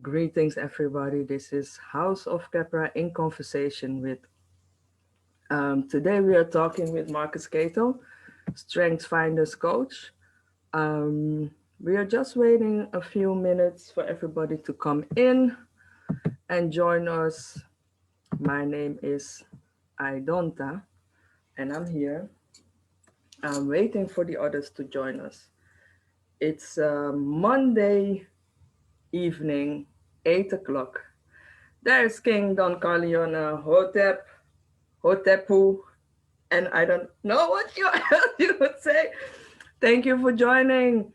Greetings, everybody. This is House of Khepera in conversation with. Today we are talking with Marcus Cato, Strengths Finders Coach. We are just waiting a few minutes for everybody to come in and join us. My name is Eyedontha, and I'm here. I'm waiting for the others to join us. It's Monday evening, 8 o'clock. There's King Don Karleon, Hotepu, and I don't know what you would say. Thank you for joining.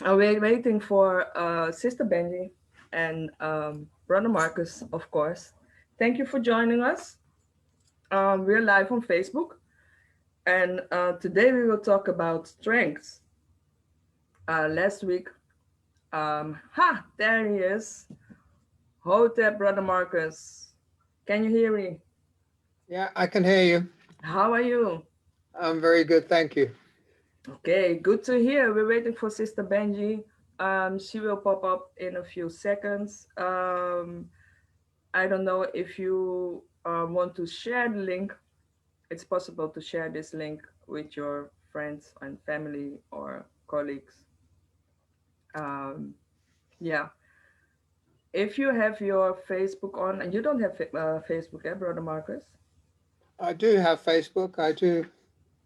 We're waiting for Sister Benji and Brother Marcus, of course. Thank you for joining us. We're live on Facebook, and today we will talk about strengths. Last week, there he is. Hotep, Brother Marcus. Can you hear me? Yeah, I can hear you. How are you? I'm very good, thank you. Okay, good to hear. We're waiting for Sister Benji. She will pop up in a few seconds. I don't know if you want to share the link. It's possible to share this link with your friends and family or colleagues. Um, yeah. If you have your Facebook on, and you don't have Facebook, Brother Marcus? I do have Facebook, I do.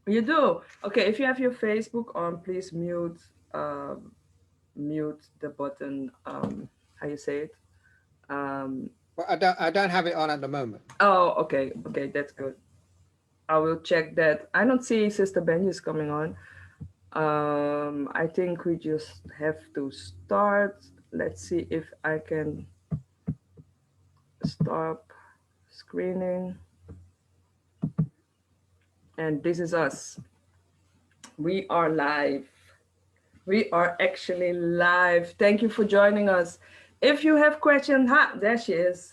You do? Okay, if you have your Facebook on, please mute the button. How you say it? Um, Well, I don't have it on at the moment. oh, okay, okay, that's good. I will check that. I don't see Sister Benji is coming on. I think we just have to start. Let's see if I can stop screening. And this is us. We are live. We are actually live. Thank you for joining us. If you have questions, there she is.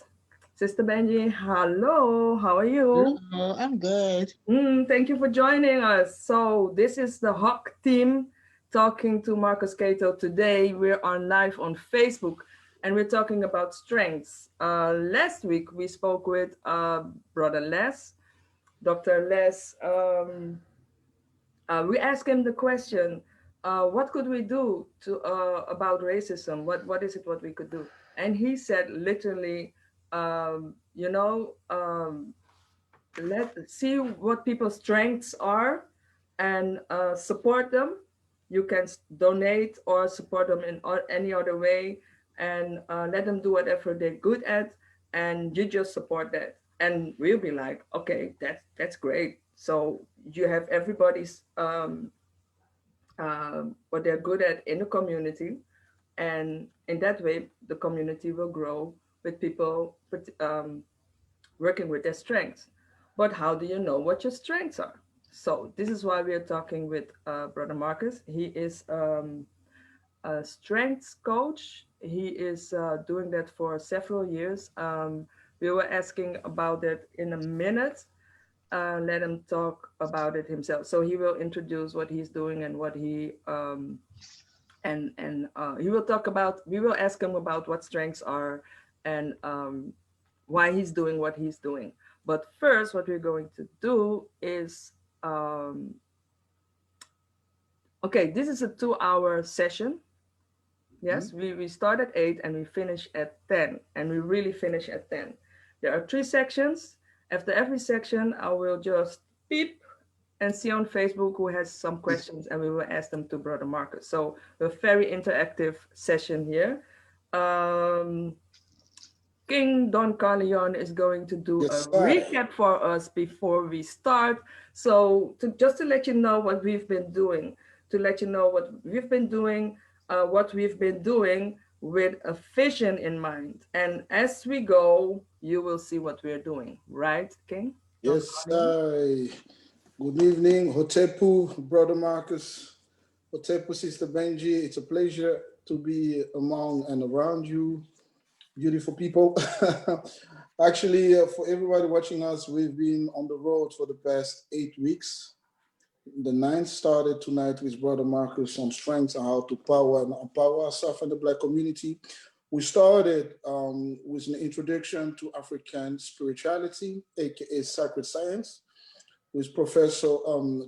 Sister Benji, hello. How are you? Hello, I'm good. Thank you for joining us. So this is the Hawk team talking to Marcus Cato today. We're on live on Facebook and we're talking about strengths. Last week we spoke with Brother Les, Dr. Les. We asked him the question, what could we do to about racism? What is it what we could do? And he said literally, you know, let's see what people's strengths are and support them. You can donate or support them in any other way and let them do whatever they're good at, and you just support that. And we'll be like, okay, that's great. So you have everybody's what they're good at in the community, and in that way the community will grow with people working with their strengths. But how do you know what your strengths are? So this is why we are talking with Brother Marcus. He is a strengths coach. He is doing that for several years. We were asking about that in a minute. Let him talk about it himself. So he will introduce what he's doing and what he he will talk about. We will ask him about what strengths are and why he's doing what he's doing. But first, what we're going to do is, okay, this is a 2-hour session. Yes, we start at 8 and we finish at 10, and we really finish at 10. There are 3 sections. After every section, I will just beep and see on Facebook who has some questions, and we will ask them to Brother Marcus. So a very interactive session here. King Don Carleon is going to do a recap for us before we start. So just to let you know what we've been doing, what we've been doing with a vision in mind. And as we go, you will see what we're doing. Right, King? Yes, good evening, Hotepu, Brother Marcus, Hotepu, Sister Benji. It's a pleasure to be among and around you, beautiful people. Actually, for everybody watching us, we've been on the road for the past 8 weeks. The 9th started tonight with Brother Marcus on strengths and how to power and empower ourselves in the Black community. We started with an introduction to African spirituality, aka sacred science, with Professor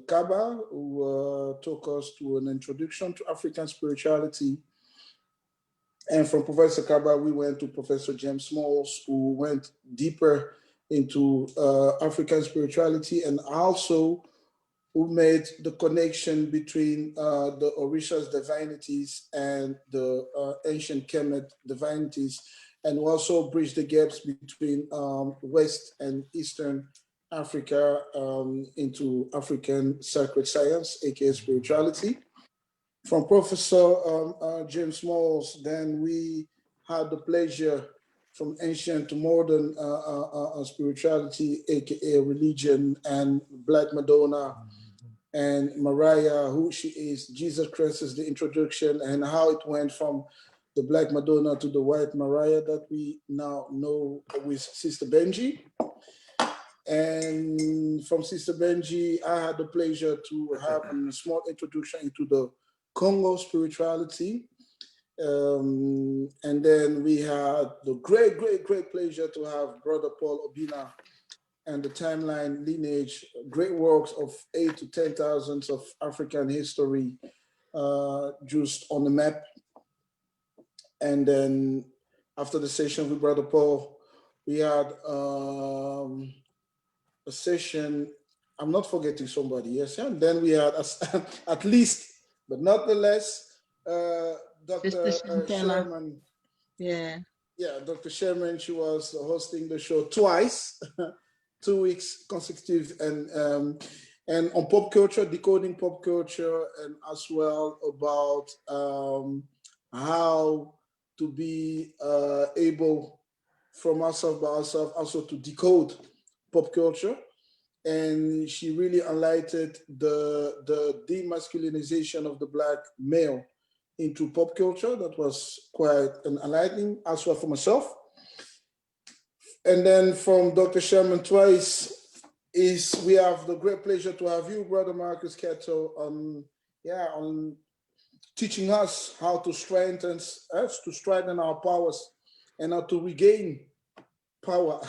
Kaba, who took us to an introduction to African spirituality. And from Professor Kaba, we went to Professor James Smalls, who went deeper into African spirituality, and also who made the connection between the Orishas divinities and the ancient Kemet divinities, and also bridged the gaps between West and Eastern Africa into African sacred science, aka spirituality. From Professor James Smalls, then we had the pleasure from ancient to modern spirituality, aka religion, and Black Madonna and Mariah, who she is, Jesus Christ is the introduction, and how it went from the Black Madonna to the White Mariah that we now know with Sister Benji. And from Sister Benji, I had the pleasure to have a small introduction into the Congo spirituality. And then we had the great pleasure to have Brother Paul Obina and the timeline lineage, great works of 8 to 10,000 of African history just on the map. And then after the session with Brother Paul, we had a session, I'm not forgetting somebody, yes, and then we had at least, but not the less, Dr. Sherman. Yeah. Yeah, Dr. Sherman, she was hosting the show twice, 2 weeks consecutive, and on pop culture, decoding pop culture, and as well about how to be able from ourselves by ourselves also to decode pop culture. And she really highlighted the demasculinization of the Black male into pop culture. That was quite an enlightening as well for myself. And then from Dr. Sherman twice we have the great pleasure to have you, Brother Marcus Ketto, on teaching us how to strengthen our powers and how to regain power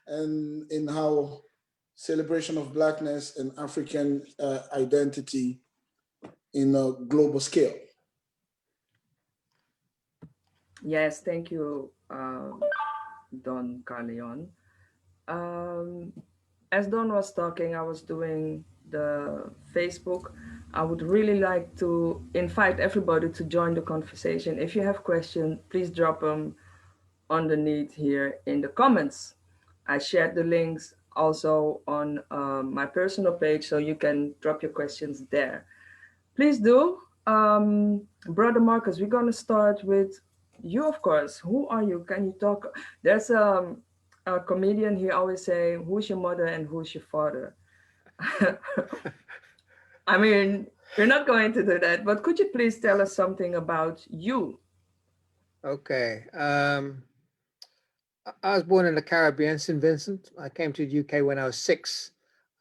and in how celebration of Blackness and African identity in a global scale. Yes, thank you, Don Karleon. As Don was talking, I was doing the Facebook. I would really like to invite everybody to join the conversation. If you have questions, please drop them underneath here in the comments. I shared the links also on my personal page, so you can drop your questions there. Please do. Brother Marcus, we're going to start with you, of course. Who are you? Can you talk? There's a comedian, he always say, who's your mother and who's your father? I mean, you're not going to do that, but could you please tell us something about you? Okay. I was born in the Caribbean, St. Vincent. I came to the UK when I was 6.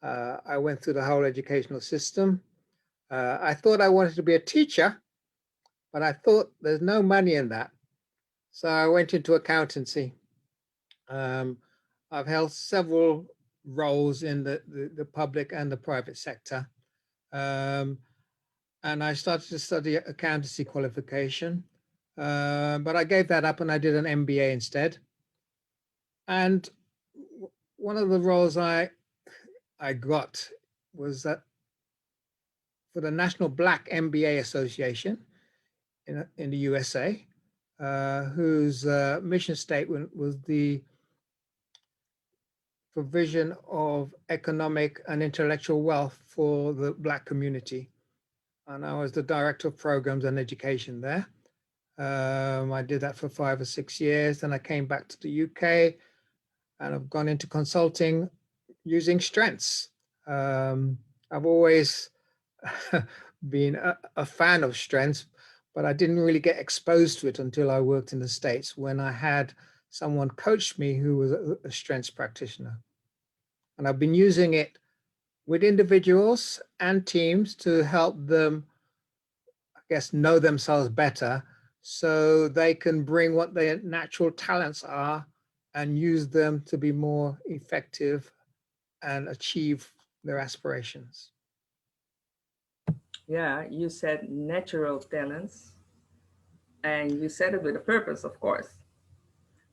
I went through the whole educational system. I thought I wanted to be a teacher, but I thought there's no money in that. So I went into accountancy. I've held several roles in the public and the private sector. And I started to study accountancy qualification, but I gave that up and I did an MBA instead. And one of the roles I got was that for the National Black MBA Association in the USA, whose mission statement was the provision of economic and intellectual wealth for the Black community. And I was the director of programs and education there. I did that for 5 or 6 years. Then I came back to the UK and I've gone into consulting using strengths. I've always been a fan of strengths, but I didn't really get exposed to it until I worked in the States when I had someone coach me who was a strengths practitioner. And I've been using it with individuals and teams to help them, I guess, know themselves better so they can bring what their natural talents are and use them to be more effective and achieve their aspirations. Yeah, you said natural talents, and you said it with a purpose, of course,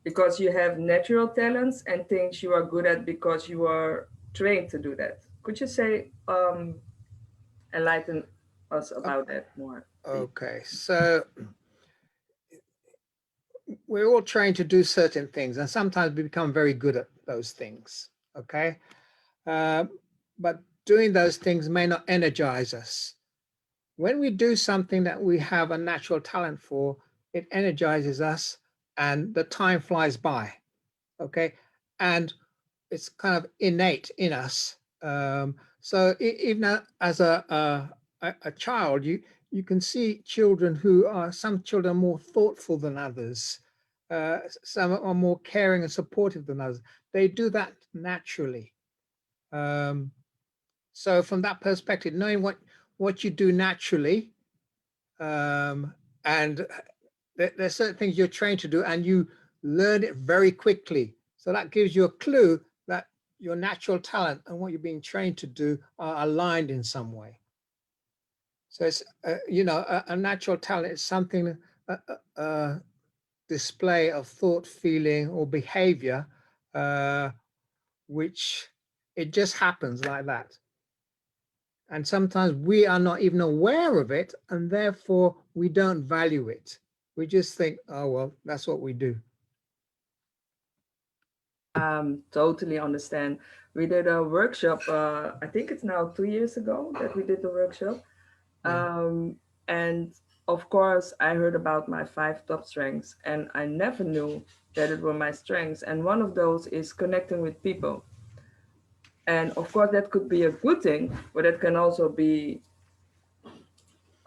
because you have natural talents and things you are good at because you are trained to do that. Could you say, enlighten us about that more? Okay, so we're all trained to do certain things, and sometimes we become very good at those things. Okay, but doing those things may not energize us. When we do something that we have a natural talent for, it energizes us, and the time flies by. Okay, and it's kind of innate in us. So even as a child, you can see children who are, some children are more thoughtful than others. Some are more caring and supportive than others. They do that naturally. So from that perspective, knowing what you do naturally, and there's certain things you're trained to do and you learn it very quickly. So that gives you a clue that your natural talent and what you're being trained to do are aligned in some way. So it's, a natural talent is something, a display of thought, feeling, or behavior, which it just happens like that. And sometimes we are not even aware of it, and therefore we don't value it. We just think, oh, well, that's what we do. Totally understand. We did a workshop, I think it's now 2 years ago that we did the workshop. And of course, I heard about my 5 top strengths, and I never knew that it were my strengths. And one of those is connecting with people. And of course, that could be a good thing, but it can also be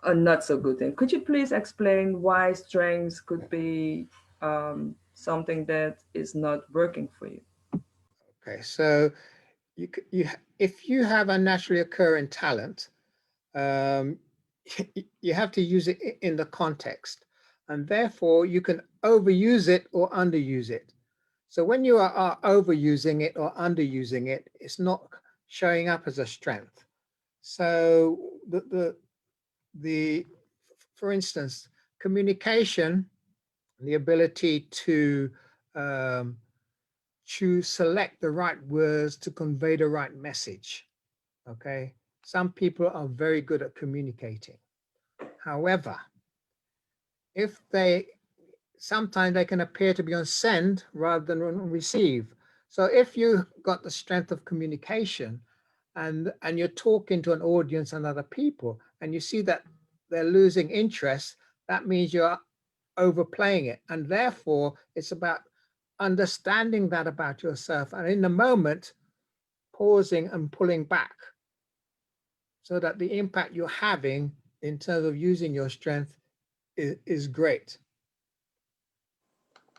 a not so good thing. Could you please explain why strengths could be something that is not working for you? Okay, so if you have a naturally occurring talent, um, you have to use it in the context, and therefore you can overuse it or underuse it. So when you are overusing it or underusing it, it's not showing up as a strength. So the for instance, communication, the ability to select the right words to convey the right message. Okay, some people are very good at communicating. However, if sometimes they can appear to be on send rather than on receive. So if you got the strength of communication and you're talking to an audience and other people, and you see that they're losing interest, that means you're overplaying it. And therefore, it's about understanding that about yourself, and in the moment, pausing and pulling back so that the impact you're having in terms of using your strength is great.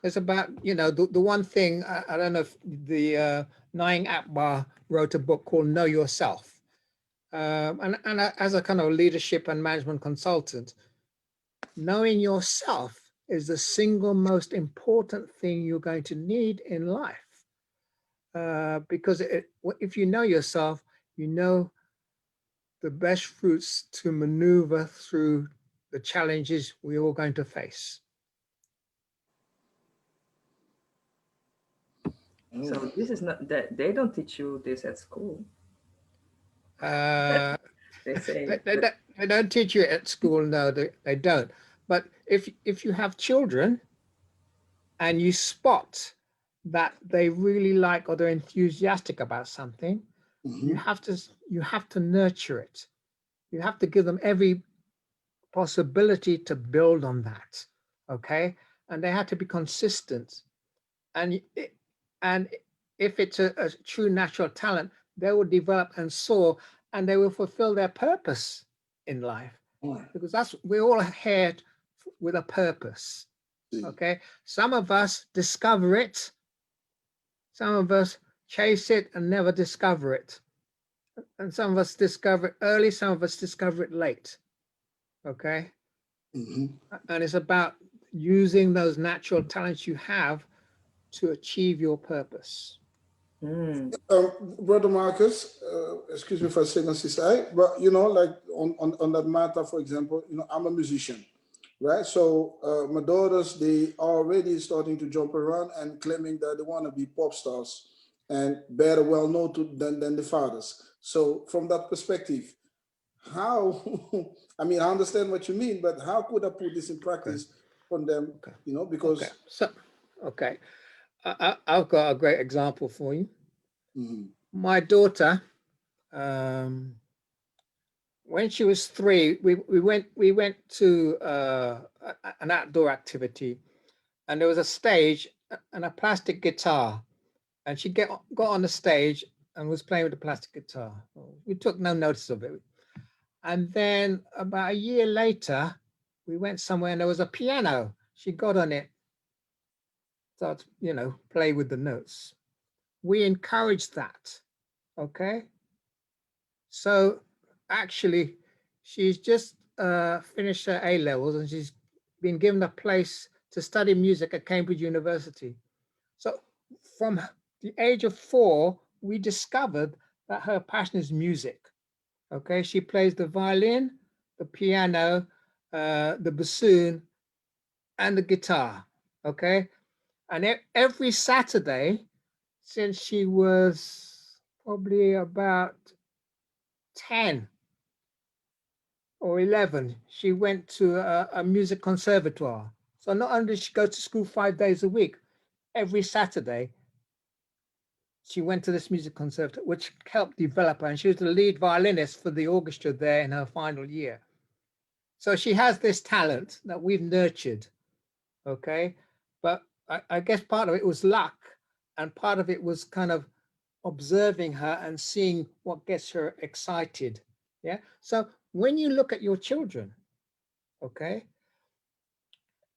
It's about, the one thing, I don't know if the Naing Akbar wrote a book called Know Yourself. And as a kind of leadership and management consultant, knowing yourself is the single most important thing you're going to need in life. Because if you know yourself, you know the best routes to maneuver through the challenges we're all going to face. So this is not that they don't teach you this at school. They say They don't teach you at school. No, they don't. But if you have children and you spot that they really like or they're enthusiastic about something, you have to nurture it. You have to give them every possibility to build on that. Okay, and they have to be consistent. And if it's a true natural talent, they will develop and soar, and they will fulfill their purpose in life. Because we're all here with a purpose. Okay, some of us discover it, some of us chase it and never discover it, and some of us discover it early, some of us discover it late. Okay, and it's about using those natural talents you have to achieve your purpose. Brother Marcus, excuse me for saying sister, but like on that matter, for example, I'm a musician, right? So my daughters, they already starting to jump around and claiming that they want to be pop stars and better well known than the fathers. So from that perspective, how, I mean, I understand what you mean, but how could I put this in practice from them, because... Okay. I've got a great example for you. Mhm. My daughter, when she was 3, we went to an outdoor activity, and there was a stage and a plastic guitar, and she got on the stage and was playing with the plastic guitar. We took no notice of it. And then about a year later, we went somewhere and there was a piano. She got on it, started, play with the notes. We encouraged that. Okay. So actually, she's just finished her A levels and she's been given a place to study music at Cambridge University. So from the age of 4, we discovered that her passion is music. Okay, she plays the violin, the piano, the bassoon, and the guitar. Okay, and every Saturday since she was probably about 10 or 11, she went to a music conservatoire. So not only did she go to school 5 days a week, every Saturday she went to this music conservatoire, which helped develop her. And she was the lead violinist for the orchestra there in her final year. So she has this talent that we've nurtured, okay? But I guess part of it was luck, and part of it was kind of observing her and seeing what gets her excited, yeah? So when you look at your children, okay,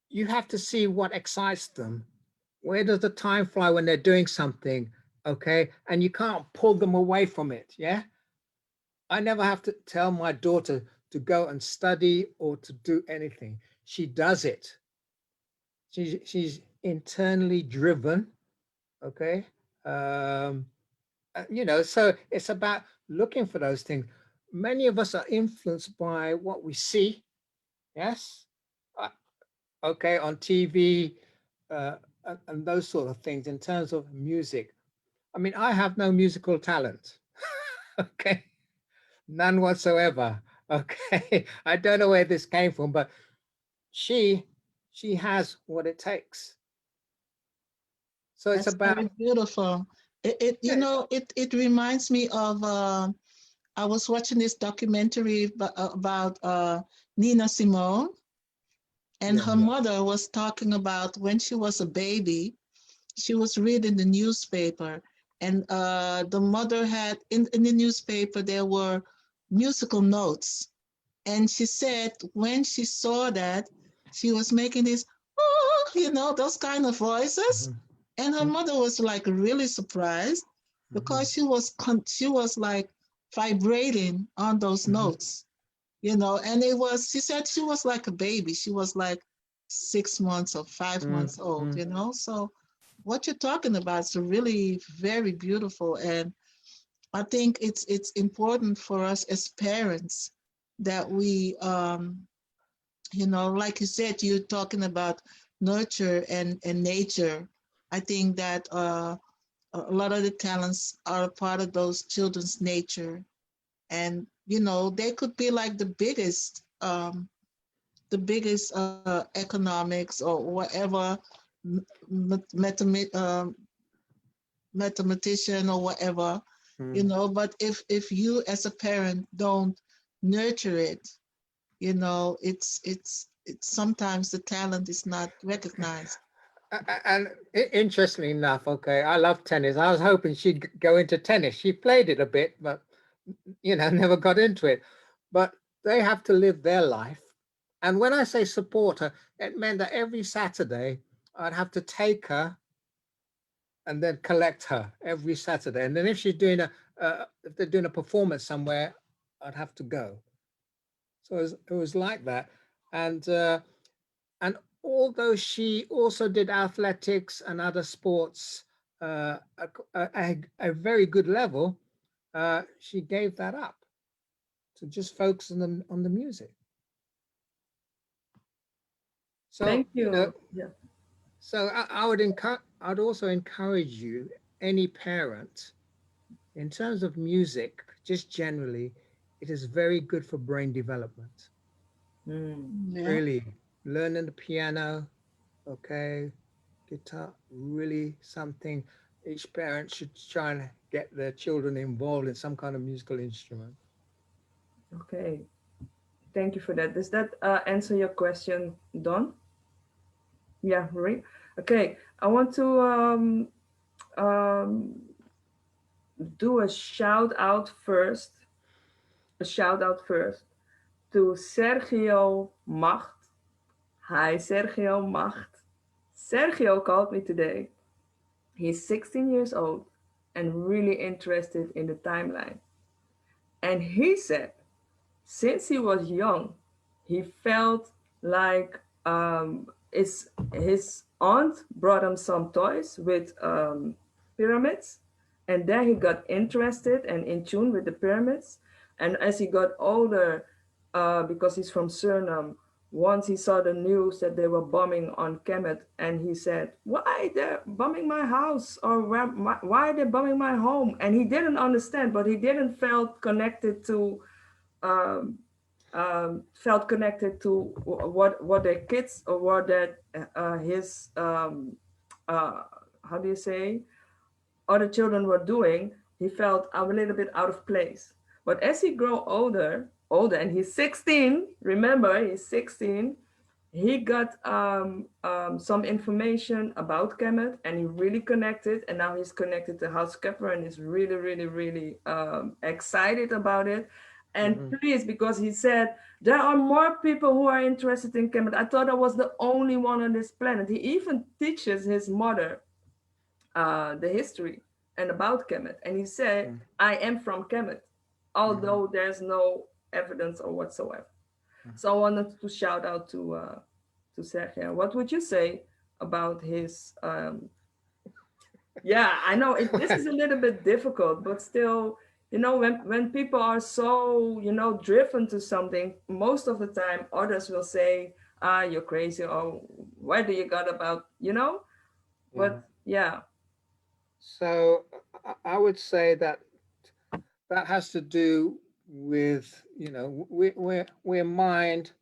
you have to see what excites them. Where does the time fly when they're doing something, okay? And you can't pull them away from it, yeah? I never have to tell my daughter to go and study or to do anything. She does it. She's internally driven, okay? So it's about looking for those things. Many of us are influenced by what we see, yes? Okay, on TV and those sort of things in terms of music. I mean, I have no musical talent, okay? None whatsoever. Okay. I don't know where this came from, but she has what it takes. So it's That's about very beautiful. It reminds me of I was watching this documentary about Nina Simone, and her mother was talking about when she was a baby, she was reading the newspaper, and the mother had in the newspaper there were musical notes, and she said when she saw that, she was making these those kind of voices, and her mother was like really surprised because she was like vibrating on those notes, and she said she was like a baby. She was like 6 months or 5 months old, So what you're talking about is really very beautiful. And I think it's important for us as parents that we, like you said, you're talking about nurture and nature. I think that a lot of the talents are a part of those children's nature. And, they could be like the biggest economics or whatever mathematician or whatever, but if you as a parent don't nurture it, it's sometimes the talent is not recognized. And interestingly enough, okay, I love tennis. I was hoping she'd go into tennis. She played it a bit, but never got into it. But they have to live their life. And when I say support her, it meant that every Saturday I'd have to take her and then collect her every Saturday. And then if she's doing if they're doing a performance somewhere, I'd have to go. So it was like that. And although she also did athletics and other sports at a very good level, she gave that up to just focus on the music. So, Thank you. Yeah. so I'd also encourage you, any parent, in terms of music, just generally, it is very good for brain development. Yeah. Really, learning the piano, okay, guitar, really something each parent should try and get their children involved in some kind of musical instrument. Okay. Thank you for that. Does that answer your question, Don? Yeah, right. Okay. I want to um, do a shout out first. A shout out first to Sergio Macht. Hi, Sergio Macht. Sergio called me today. He's 16 years old and really interested in the timeline. And he said, since he was young, he felt like his aunt brought him some toys with pyramids. And then he got interested and in tune with the pyramids. And as he got older, because he's from Suriname, once he saw the news that they were bombing on Kemet, and he said, "Why they're bombing my house? Or why are they bombing my home?" And he didn't understand, but he didn't felt connected to um, felt connected to what their kids or what that his uh, how do you say other children were doing. He felt a little bit out of place. But as he grew older, and he's 16. Remember, he's 16. He got some information about Kemet, and he really connected. And now he's connected to House Khepera, and is really, really, really excited about it. And please, because he said there are more people who are interested in Kemet. I thought I was the only one on this planet. He even teaches his mother the history and about Kemet. And he said, I am from Kemet, although there's no evidence or whatsoever. So I wanted to shout out to Sergio. What would you say about his yeah, I know this is a little bit difficult, but still, when people are so, driven to something, most of the time others will say, ah, you're crazy, or where do you got about, But yeah. So I would say that that has to do with, we're mind,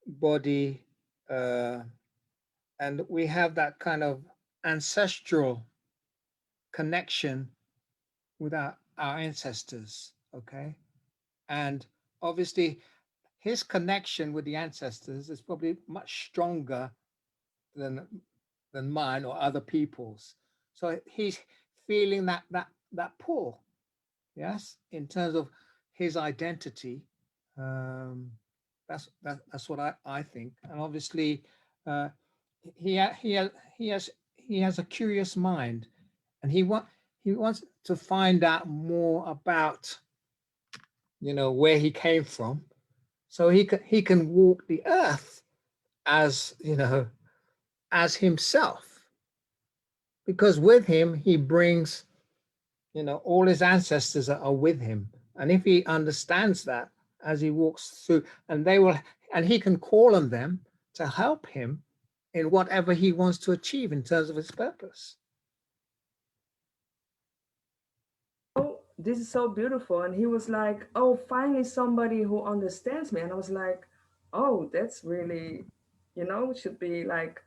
body, and we have that kind of ancestral connection with our ancestors, okay? And obviously, his connection with the ancestors is probably much stronger than mine or other people's. So he's feeling that pull, yes, in terms of his identity. Um, that's what I think. And obviously, uh, he has a curious mind, and he wants to find out more about where he came from, so he can walk the earth as as himself, because with him he brings all his ancestors are with him, and if he understands that as he walks through, and he can call on them to help him in whatever he wants to achieve in terms of his purpose. Oh, this is so beautiful. And he was like, oh, finally somebody who understands me. And I was like, oh, that's really, should be like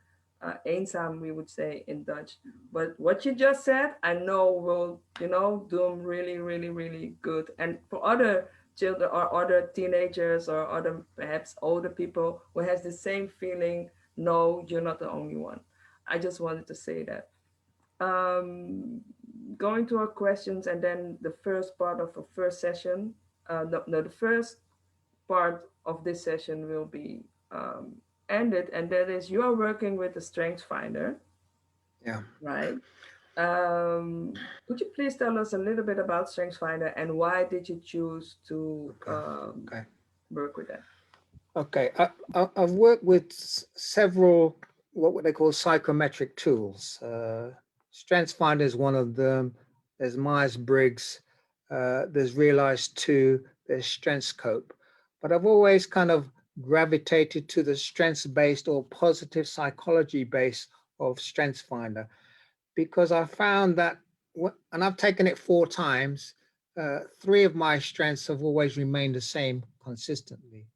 eenzaam, we would say in Dutch. But what you just said, I know will, do him really, really, really good. And for other children or other teenagers or other perhaps older people who has the same feeling, no, you're not the only one. I just wanted to say that. um, Going to our questions, and then the first part of the first session, no, the first part of this session will be ended, and that is you are working with the Strength Finder, Yeah. right? Could you please tell us a little bit about Strength Finder and why did you choose to Okay. work with that? Okay, I've worked with several, what would they call psychometric tools. StrengthsFinder is one of them. There's Myers-Briggs, there's Realize 2, there's StrengthsCope. But I've always kind of gravitated to the strengths-based or positive psychology base of StrengthsFinder, because I found that, and I've taken it 4 times, 3 of my strengths have always remained the same consistently.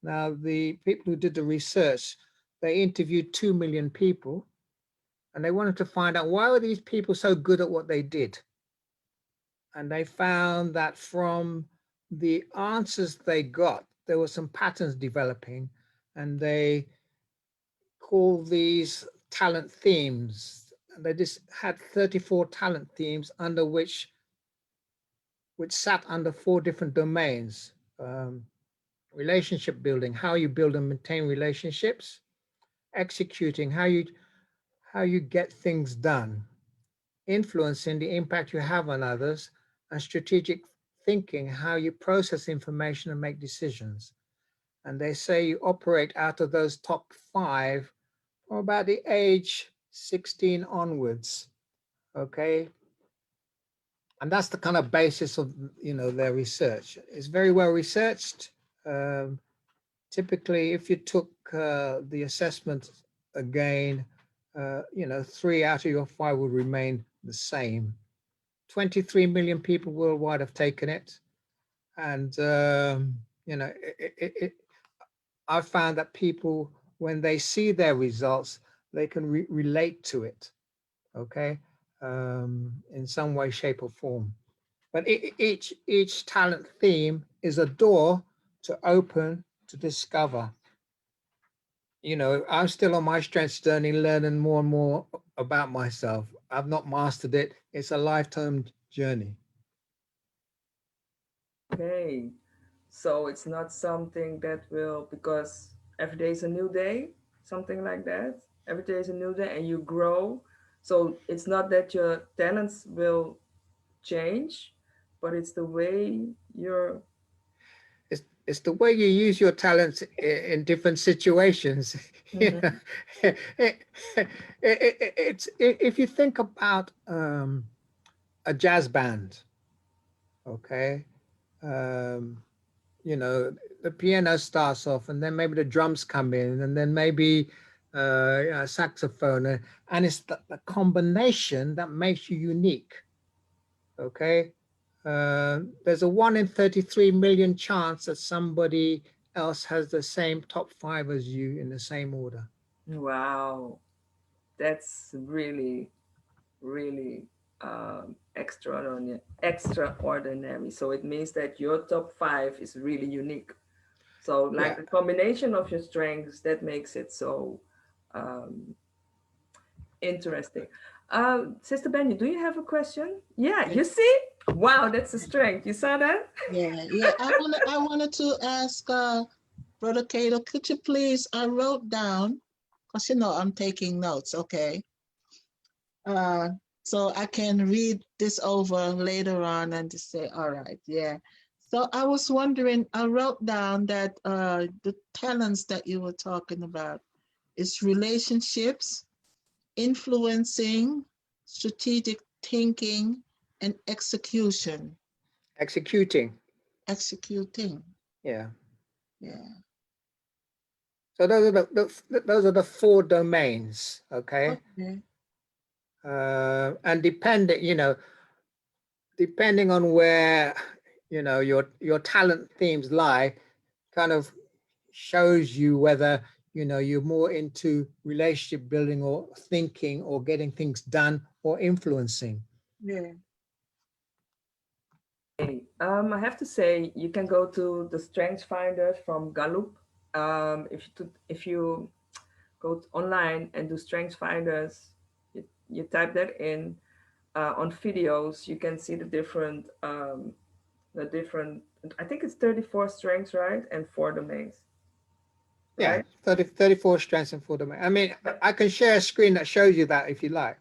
Now, the people who did the research, they interviewed 2 million people, and they wanted to find out, why were these people so good at what they did? And they found that from the answers they got, there were some patterns developing, and they call these talent themes. And they just had 34 talent themes under which sat under 4 different domains. Relationship building, how you build and maintain relationships; executing, how you get things done; influencing, the impact you have on others; and strategic thinking, how you process information and make decisions. And they say you operate out of those top 5 from about the age 16 onwards. Okay. And that's the kind of basis of, their research. It's very well researched. Typically, if you took the assessment again, 3 out of your 5 would remain the same. 23 million people worldwide have taken it. And, I've found that people, when they see their results, they can relate to it, okay, in some way, shape, or form. But each talent theme is a door to open, to discover. I'm still on my strengths journey, learning more and more about myself. I've not mastered it. It's a lifetime journey. Okay. So it's not something that will, because every day is a new day, something like that. Every day is a new day and you grow. So it's not that your talents will change, but it's the way you're. It's the way you use your talents in different situations. Mhm. If you think about a jazz band, okay, um, the piano starts off, and then maybe the drums come in, and then maybe a saxophone, and it's the combination that makes you unique. Okay, there's a 1 in 33 million chance that somebody else has the same top 5 as you in the same order. Wow. That's really, really extraordinary. Extraordinary. So it means that your top 5 is really unique. So like Yeah. the combination of your strengths, that makes it so um, interesting. Sister Benji, do you have a question? Yeah, you see? Wow, that's a strength. You saw that? Yeah. I wanted to ask Brother Cato, could you please, I wrote down, because I'm taking notes, okay? So I can read this over later on and just say, all right, yeah. So I was wondering, I wrote down that the talents that you were talking about is relationships, influencing, strategic thinking, and execution. Executing. Executing, Yeah. yeah. So those are the 4 domains. Okay. Okay. And depending on where your talent themes lie, kind of shows you whether you're more into relationship building or thinking or getting things done or influencing. Yeah. Okay. I have to say, you can go to the Strengths Finder from Gallup. If you go online and do Strengths Finders, you type that in on videos, you can see the different. I think it's 34 strengths, right, and 4 domains, Yeah, right? 34 strengths and 4 domains. I mean, I can share a screen that shows you that if you like.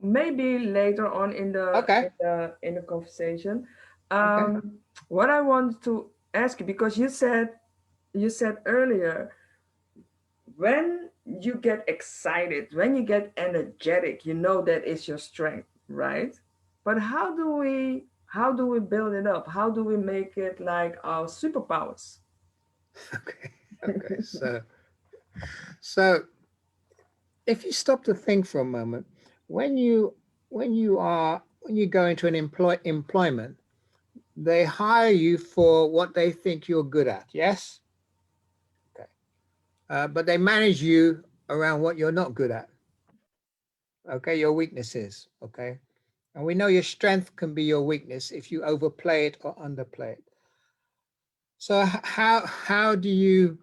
Maybe later on in the Okay. in the conversation. Okay. What I want to ask you, because you said earlier, when you get excited, when you get energetic, you know that is your strength, right? But how do we build it up? How do we make it like our superpowers? Okay. Okay. So if you stop to think for a moment, when you when you go into an employment, they hire you for what they think you're good at. Yes. Okay. But they manage you around what you're not good at. Okay, your weaknesses. Okay, and we know your strength can be your weakness if you overplay it or underplay it. So how do you?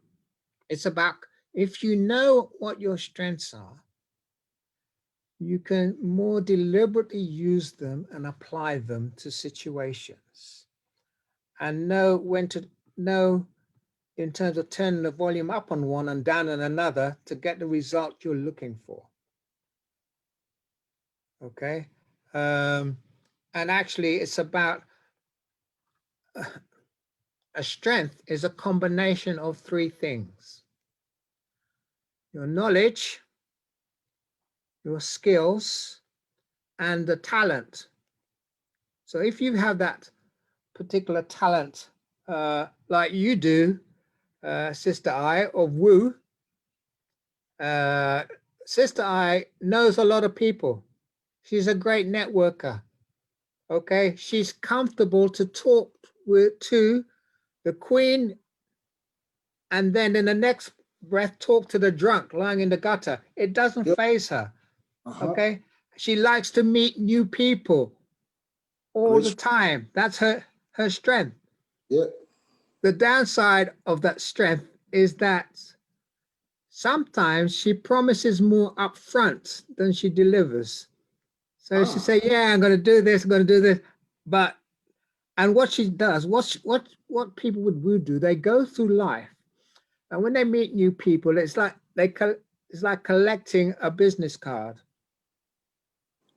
It's about, if you know what your strengths are, you can more deliberately use them and apply them to situations, and know when to know in terms of turning the volume up on one and down on another to get the result you're looking for. Okay. And actually it's about a strength is a combination of three things: your knowledge, your skills, and the talent. So if you have that particular talent, like you do, Sister I of Woo, Sister I knows a lot of people. She's a great networker. Okay, she's comfortable to talk to the Queen, and then in the next breath talk to the drunk lying in the gutter. It doesn't Yep. faze her. Uh-huh. Okay, she likes to meet new people all the time. That's her strength. Yeah. The downside of that strength is that sometimes she promises more upfront than she delivers. So she say, "Yeah, I'm going to do this. I'm going to do this," but and what she does, what people with Woo do, they go through life, and when they meet new people, it's like it's like collecting a business card.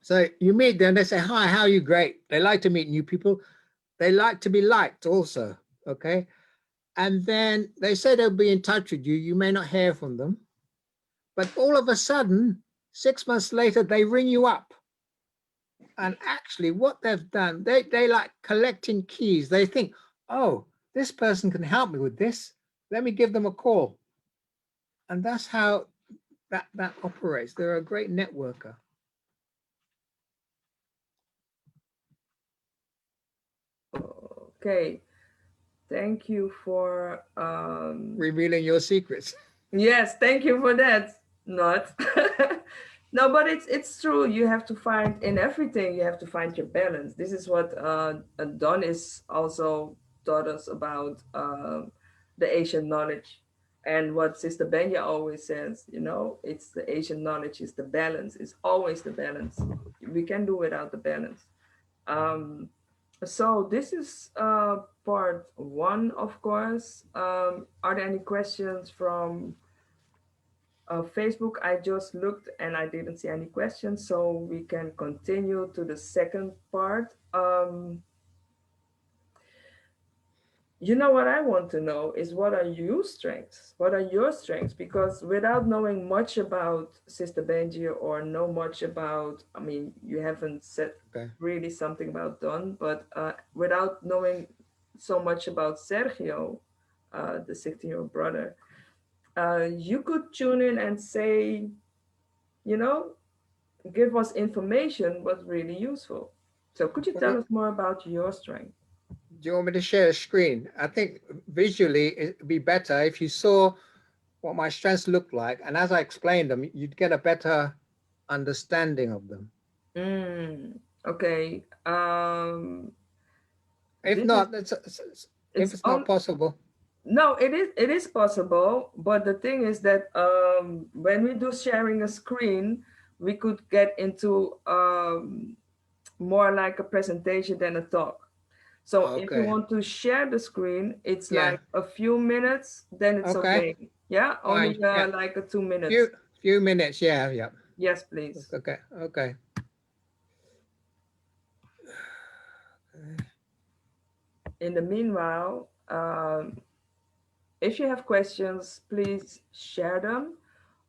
So you meet them, they say, "Hi, how are you?" Great. They like to meet new people. They like to be liked also. Okay. And then they say they'll be in touch with you. You may not hear from them, but all of a sudden, 6 months later, they ring you up. And actually what they've done, they like collecting keys. They think, "Oh, this person can help me with this. Let me give them a call." And that's how that operates. They're a great networker. Okay, thank you for Revealing your secrets. yes, thank you for that. Not no, but it's true. You have to find in everything. You have to find your balance. This is what Don is also taught us about the Asian knowledge, and what Sister Benya always says. It's the Asian knowledge. Is the balance. It's always the balance. We can do without the balance. Um, so this is part one, of course. Are there any questions from Facebook? I just looked and I didn't see any questions, so we can continue to the second part. What I want to know is, what are your strengths? What are your strengths? Because without knowing much about Sister Benji, or know much about, I mean, you haven't said Okay. really something about Don, but without knowing so much about Sergio, the 16-year-old brother, you could tune in and say, you know, give us information was really useful. So could you tell Well, us more about your strength? do you want me to share a screen? I think visually it'd be better if you saw what my strengths look like, and as I explained them, you'd get a better understanding of them. Okay. If This is not, if it's it's not on. possible, No, it is possible, but the thing is that when we do sharing a screen, we could get into more like a presentation than a talk. So if you okay, want to share the screen, it's yeah, like a few minutes, then it's okay, okay. Yeah, only fine, yeah, like a 2 minutes. few minutes, yeah, yeah, Yes, please. okay, okay. In the meanwhile, If you have questions, please share them.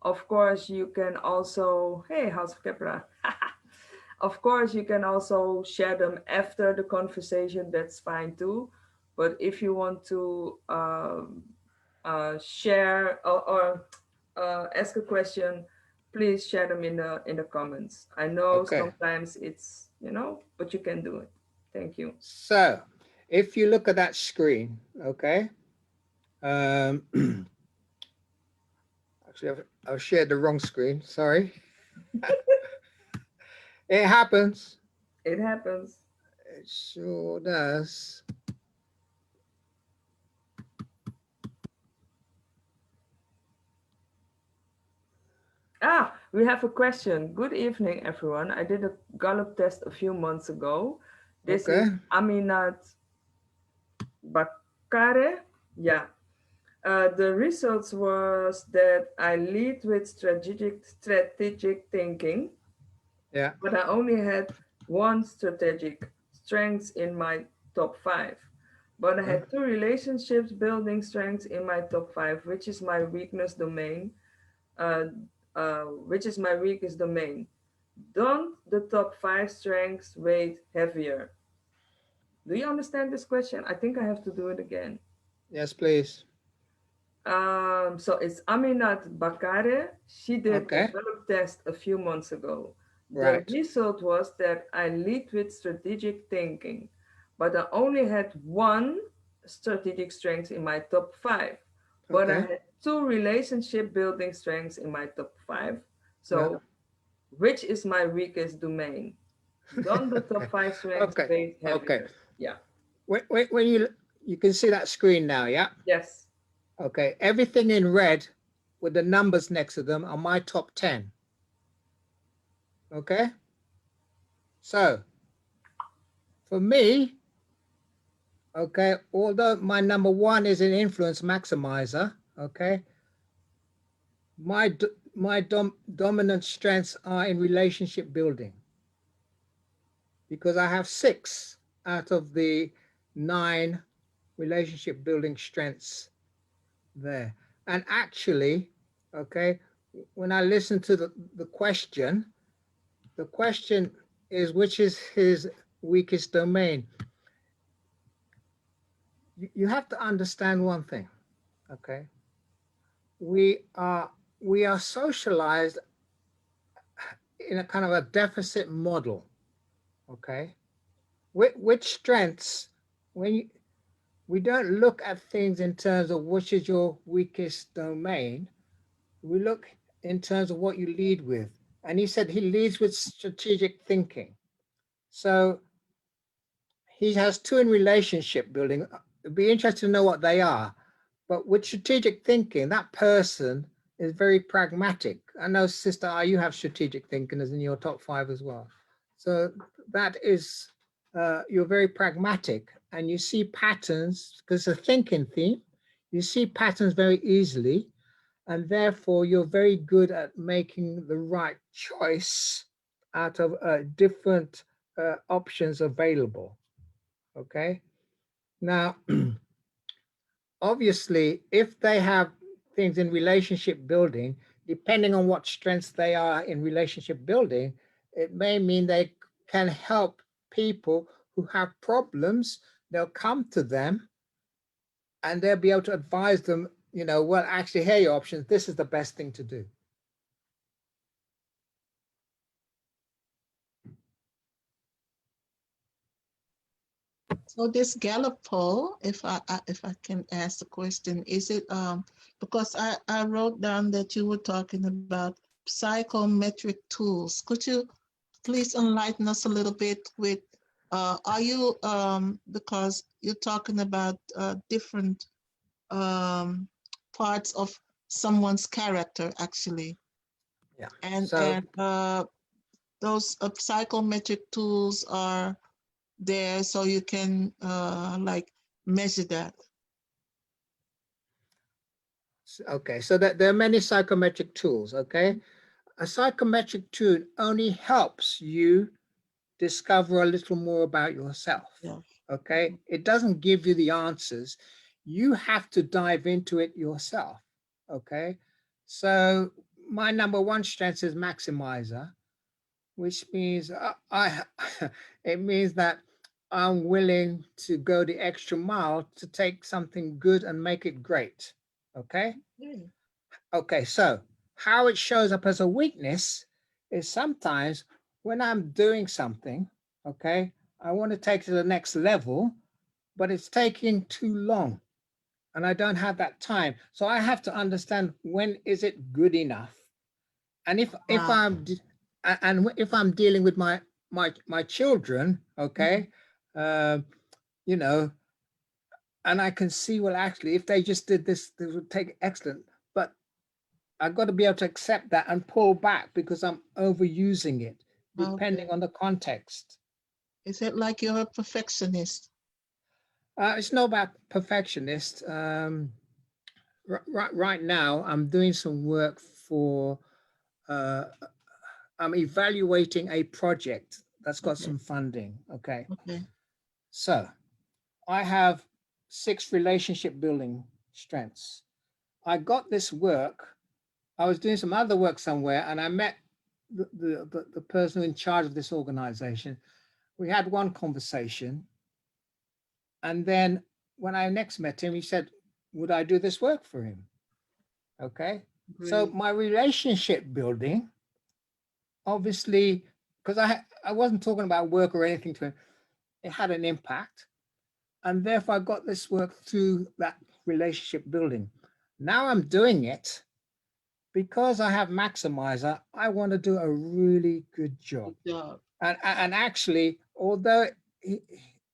Of course, you can also, hey, House of Khepera. Of course, you can also share them after the conversation. That's fine too. But if you want to share or ask a question, please share them in the comments. I know Okay. sometimes it's, but you can do it. Thank you. So if you look at that screen, okay. Actually, I've shared the wrong screen. Sorry. It happens. It happens. It sure does. Ah, we have a question. Good evening, everyone. I did a Gallup test a few months ago. This Okay. is Aminat Bakare. Yeah. The results was that I lead with strategic thinking, Yeah. but I only had one strategic strengths in my top 5. But I had 2 relationships building strengths in my top 5, which is my weakness domain. Uh, which is my weakest domain. Don't the top 5 strengths weigh heavier? Do you understand this question? I think I have to do it again. Yes, please. So it's Aminat Bakare. She did a Okay. Gallup test a few months ago. The Right. result was that I lead with strategic thinking, but I only had one strategic strength in my top 5. But I Okay. had 2 relationship building strengths in my top 5. Yeah. So, which is my weakest domain? Don't the top 5 strengths Okay. weigh Okay. heavier? Yeah. When you can see that screen now, yeah? Yes. Okay. Everything in red with the numbers next to them are my top 10. Okay. So for me, okay, although my number 1 is an influence maximizer, okay, my dominant strengths are in relationship building because I have 6 out of the 9 relationship building strengths there. And actually, okay, when I listen to the question is which is his weakest domain. You have to understand one thing, okay? We are socialized in a kind of a deficit model, okay? Which strengths, when we don't look at things in terms of which is your weakest domain, we look in terms of what you lead with. And he said he leads with strategic thinking. So he has 2 in relationship building. It'd be interesting to know what they are. But with strategic thinking, that person is very pragmatic. I know, Sister, you have strategic thinking as in your top 5 as well. So that is, you're very pragmatic and you see patterns because it's a thinking theme. You see patterns very easily, and therefore you're very good at making the right choice out of different options available. Okay. Now, obviously, if they have things in relationship building, depending on what strengths they are in relationship building, it may mean they can help people who have problems. They'll come to them and they'll be able to advise them, well, actually, here are your options. This is the best thing to do. So this Gallup poll, if I can ask the question, is it because I wrote down that you were talking about psychometric tools. Could you please enlighten us a little bit with are you because you're talking about different parts of someone's character actually. Yeah. And So those psychometric tools are there so you can like measure that. okay, so that there are many psychometric tools. Okay, a psychometric tool only helps you discover a little more about yourself. Yeah. Okay, it doesn't give you the answers. you have to dive into it yourself. Okay. So my number one strength is maximizer, which means it means that I'm willing to go the extra mile to take something good and make it great. Okay. Okay. Okay. So how it shows up as a weakness is sometimes when I'm doing something, okay, I want to take it to the next level, but it's taking too long and I don't have that time. So I have to understand, when is it good enough? And if Wow. if I'm dealing with my children, okay, uh, you know, and I can see, well, actually, if they just did this, they would take excellent. But I've got to be able to accept that and pull back because I'm overusing it, Okay. depending on the context. Is it like you're a perfectionist? It's not about perfectionist. Right now, I'm doing some work for. Uh, I'm evaluating a project that's got Okay. some funding. Okay, Okay. so I have 6 relationship building strengths. I got this work. I was doing some other work somewhere, and I met the person in charge of this organization. We had one conversation, and then when I next met him, he said, "Would I do this work for him?" Okay, so Great. my relationship building, obviously, because I wasn't talking about work or anything to him, it had an impact, and therefore I got this work through that relationship building. Now I'm doing it because I have maximizer. I want to do a really good job, Good job. and actually, although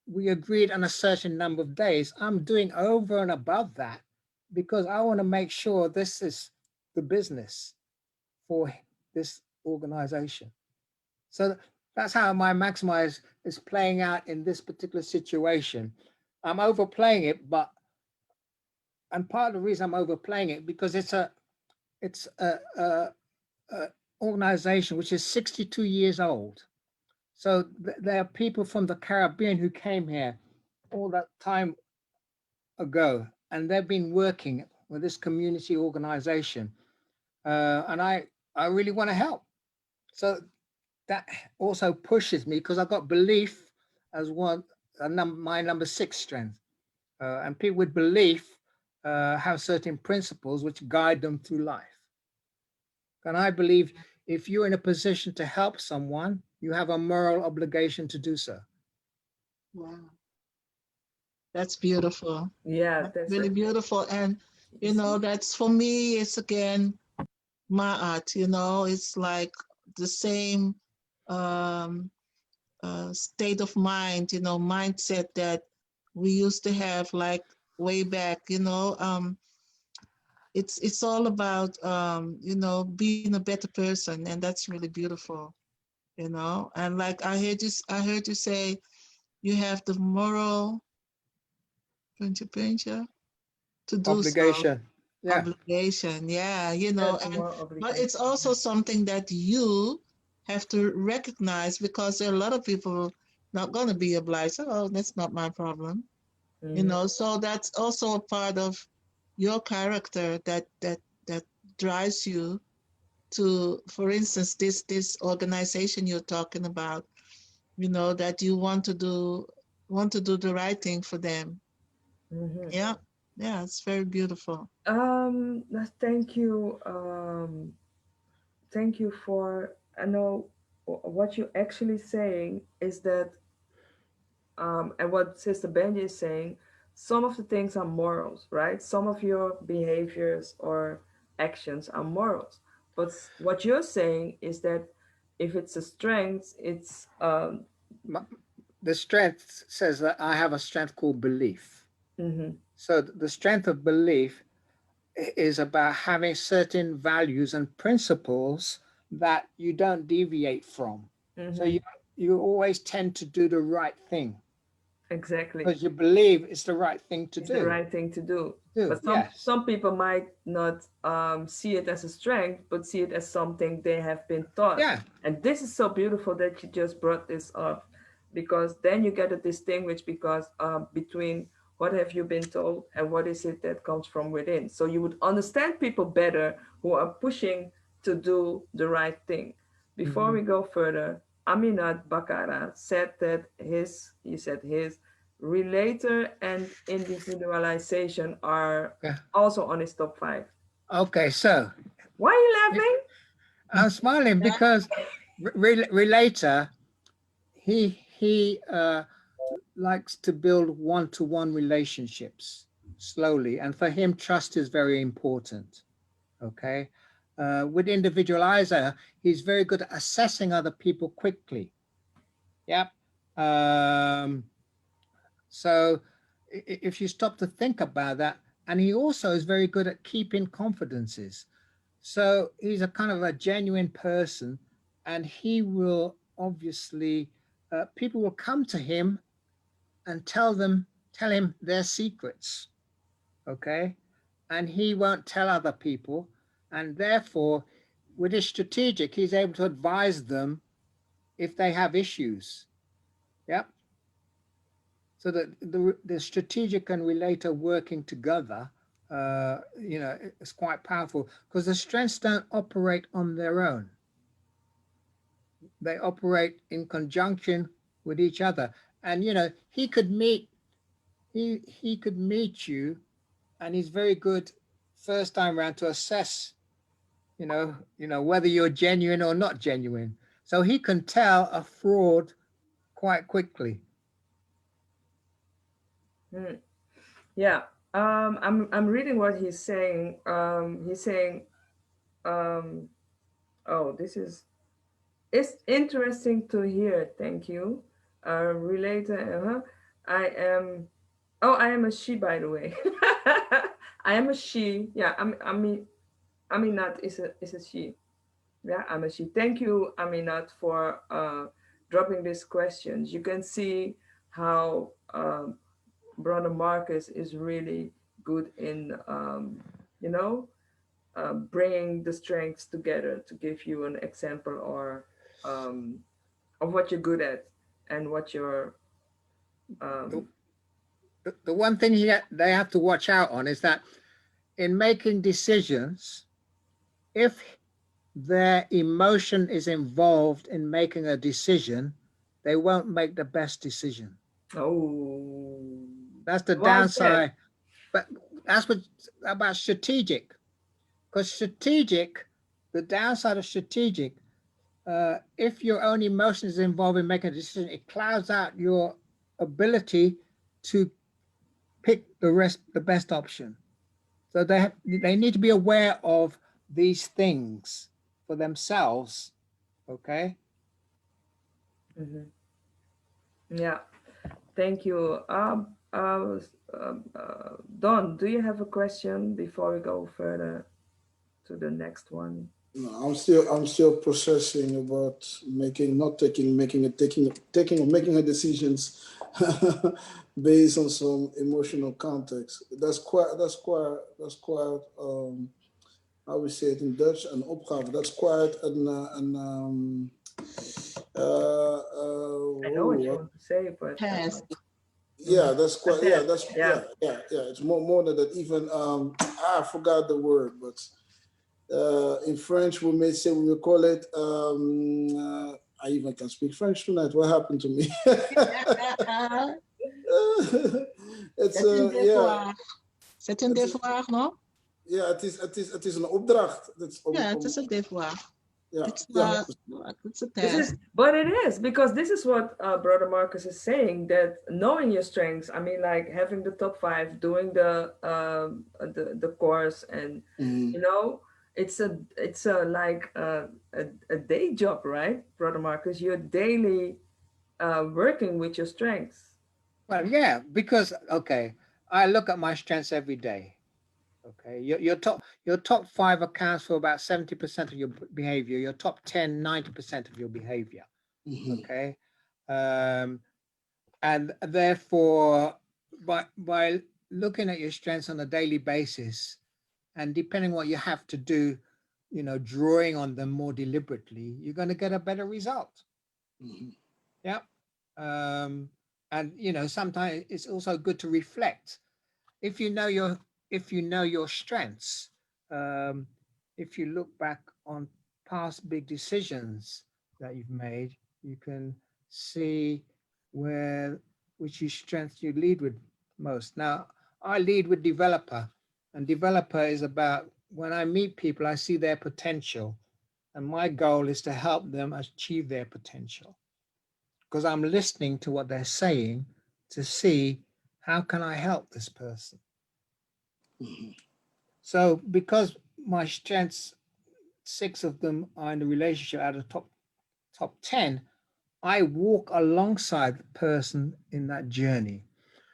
we agreed on a certain number of days, I'm doing over and above that because I want to make sure this is the business for this organization. So that's how my maximize is playing out in this particular situation. I'm overplaying it, but and part of the reason I'm overplaying it because it's a organization which is 62 years old. So there are people from the Caribbean who came here all that time ago, and they've been working with this community organization, and I really want to help. So that also pushes me because I've got belief as one my number 6 strength, and people with belief have certain principles which guide them through life. And I believe if you're in a position to help someone, you have a moral obligation to do so. Wow. That's beautiful. Yeah, That's that's really a, beautiful. And, you see? that's for me, it's again my art, it's like the same um, state of mind, mindset that we used to have like way back, it's all about, being a better person. And that's really beautiful, and like I heard you say you have the moral principle to do so. Obligation. Yeah. Obligation, yeah, That's a and more but obligation. it's also something that you have to recognize, because there are a lot of people not going to be obliged. Oh, that's not my problem, Mm-hmm. so that's also a part of your character that drives you to, for instance, this organization you're talking about, that you want to do the right thing for them. Mm-hmm. Yeah, yeah, it's very beautiful. Thank you. Thank you for. I know what you're actually saying is that, and what Sister Benji is saying, some of the things are morals, right? Some of your behaviors or actions are morals. But what you're saying is that if it's a strength, it's The strength says that I have a strength called belief. mm-hmm, So the strength of belief is about having certain values and principles that you don't deviate from. So mm-hmm, you always tend to do the right thing exactly. because you believe it's the right thing to It's the do. right thing to do. Do But some yes, some people might not see it as a strength, but see it as something they have been taught. yeah, And this is so beautiful that you just brought this up, because then you get to distinguish because between what have you been told, and what is it that comes from within. So you would understand people better who are pushing to do the right thing. Before we go further, Aminat Bakara said that his relator and individualization are Yeah. also on his top 5. Okay, so Why are you laughing? I'm smiling because relator, he likes to build one-to-one relationships slowly, and for him, trust is very important. Okay, with individualizer, he's very good at assessing other people quickly. Yep. So if you stop to think about that, and he also is very good at keeping confidences. So he's a kind of a genuine person, and he will obviously, people will come to him and tell him their secrets, okay? And he won't tell other people, and therefore, with his strategic, he's able to advise them if they have issues. Yep. So that the strategic and relator working together, it's quite powerful because the strengths don't operate on their own. They operate in conjunction with each other. And he could meet you, and he's very good first time around to assess, whether you're genuine or not genuine. So he can tell a fraud quite quickly. Yeah. I'm reading what he's saying. He's saying, oh, it's interesting to hear. Thank you. Relator. I am a she, by the way. I am a she. Yeah. Aminat is a she. Yeah, I'm a she. Thank you, Aminat, for dropping these questions. You can see how Brother Marcus is really good in, bringing the strengths together to give you an example or of what you're good at and what you're. The one thing they have to watch out on is that in making decisions, if their emotion is involved in making a decision, they won't make the best decision. Oh, that's the downside. But that's what about strategic, because the downside of strategic, if your own emotion is involved in making a decision, it clouds out your ability to pick the best option. So they need to be aware of these things for themselves. Okay. Yeah, thank you. Don, do you have a question before we go further to the next one? No, I'm still processing about making a decisions based on some emotional context. That's quite how we say it in Dutch, an opgave. That's quite I know what you want to say, but yeah, that's quite yeah. It's more than that. Even I forgot the word, but in French we will call it I even can speak French tonight. What happened to me? It's C'est un devoir, no? Ja, het is een opdracht. Het is een devoir. Yeah, It's a test. But it is, because this is what Brother Marcus is saying, that knowing your strengths, I mean, like having the top 5, doing the course, and it's a like a day job, right, Brother Marcus? You're daily working with your strengths. Well, yeah, because I look at my strengths every day. Okay, your top 5 accounts for about 70% of your behavior. Your top 10, 90% of your behavior. Okay, and therefore, by looking at your strengths on a daily basis, and depending what you have to do, drawing on them more deliberately, you're going to get a better result. Yeah. And sometimes it's also good to reflect. If you know your strengths, if you look back on past big decisions that you've made, you can see which strengths you lead with most. Now, I lead with developer, and developer is about when I meet people, I see their potential, and my goal is to help them achieve their potential, because I'm listening to what they're saying to see how can I help this person. So because my strengths, 6 of them are in the relationship out of top 10, I walk alongside the person in that journey.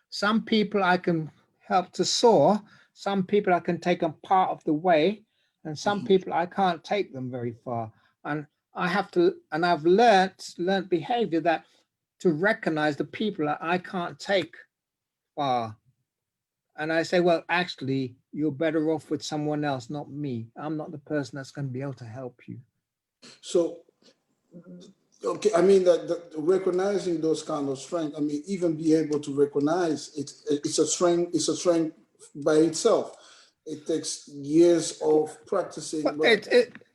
Some people I can help to soar, some people I can take them part of the way, and some people I can't take them very far. And I've learned behavior that to recognize the people that I can't take far. And I say, well, actually, you're better off with someone else, not me. I'm not the person that's going to be able to help you. So, okay, I mean that recognizing those kind of strengths, I mean, even be able to recognize it's a strength. It's a strength by itself. It takes years of practicing. But But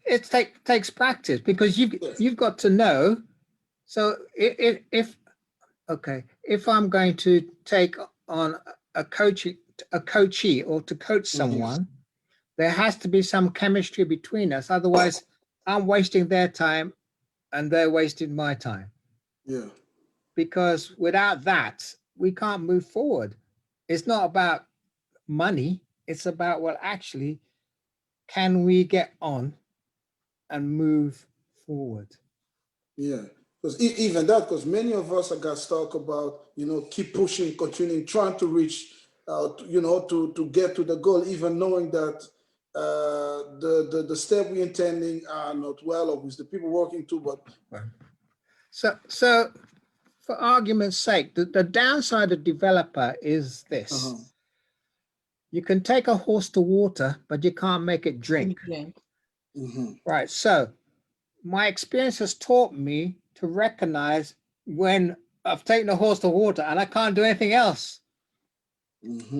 it takes practice, because you've got to know. So if I'm going to take on a coachee or to coach someone, there has to be some chemistry between us. Otherwise, I'm wasting their time and they're wasting my time. Yeah. Because without that, we can't move forward. It's not about money. It's about, well, actually, can we get on and move forward? Yeah. Because even that, because many of us got stuck about, keep pushing, continuing, trying to reach, to get to the goal, even knowing that the step we're intending are not well, or with the people working to, but. So for argument's sake, the downside of developer is this. You can take a horse to water, but you can't make it drink. Right. So my experience has taught me to recognize when I've taken a horse to water and I can't do anything else.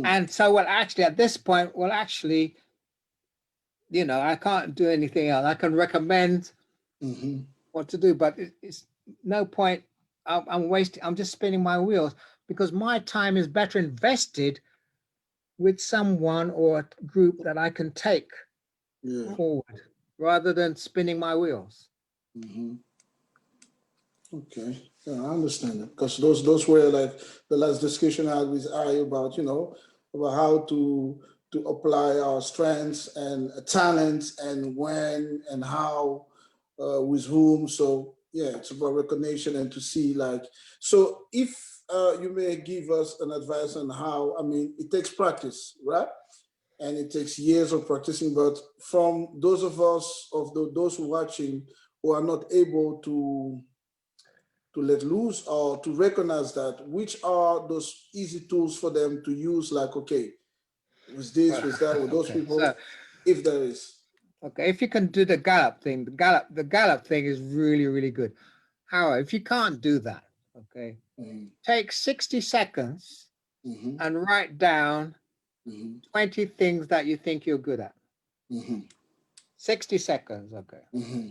And so, well, actually, at this point, I can't do anything else. I can recommend what to do, but it's no point. I'm wasting. I'm just spinning my wheels, because my time is better invested with someone or a group that I can take forward, rather than spinning my wheels. Okay, yeah, I understand it, because those were like the last discussion I had with I about about how to apply our strengths and talents, and when and how, with whom. So yeah, it's about recognition and to see like, so if you may give us an advice on how, I mean, it takes practice, right? And it takes years of practicing, but from those of us, those watching, who are not able to let loose or to recognize that, which are those easy tools for them to use, like, okay, with this, with that, with those people, so, if there is. Okay, if you can do the Gallup thing, the Gallup thing is really, really good. However, if you can't do that, okay, take 60 seconds and write down 20 things that you think you're good at. 60 seconds, okay.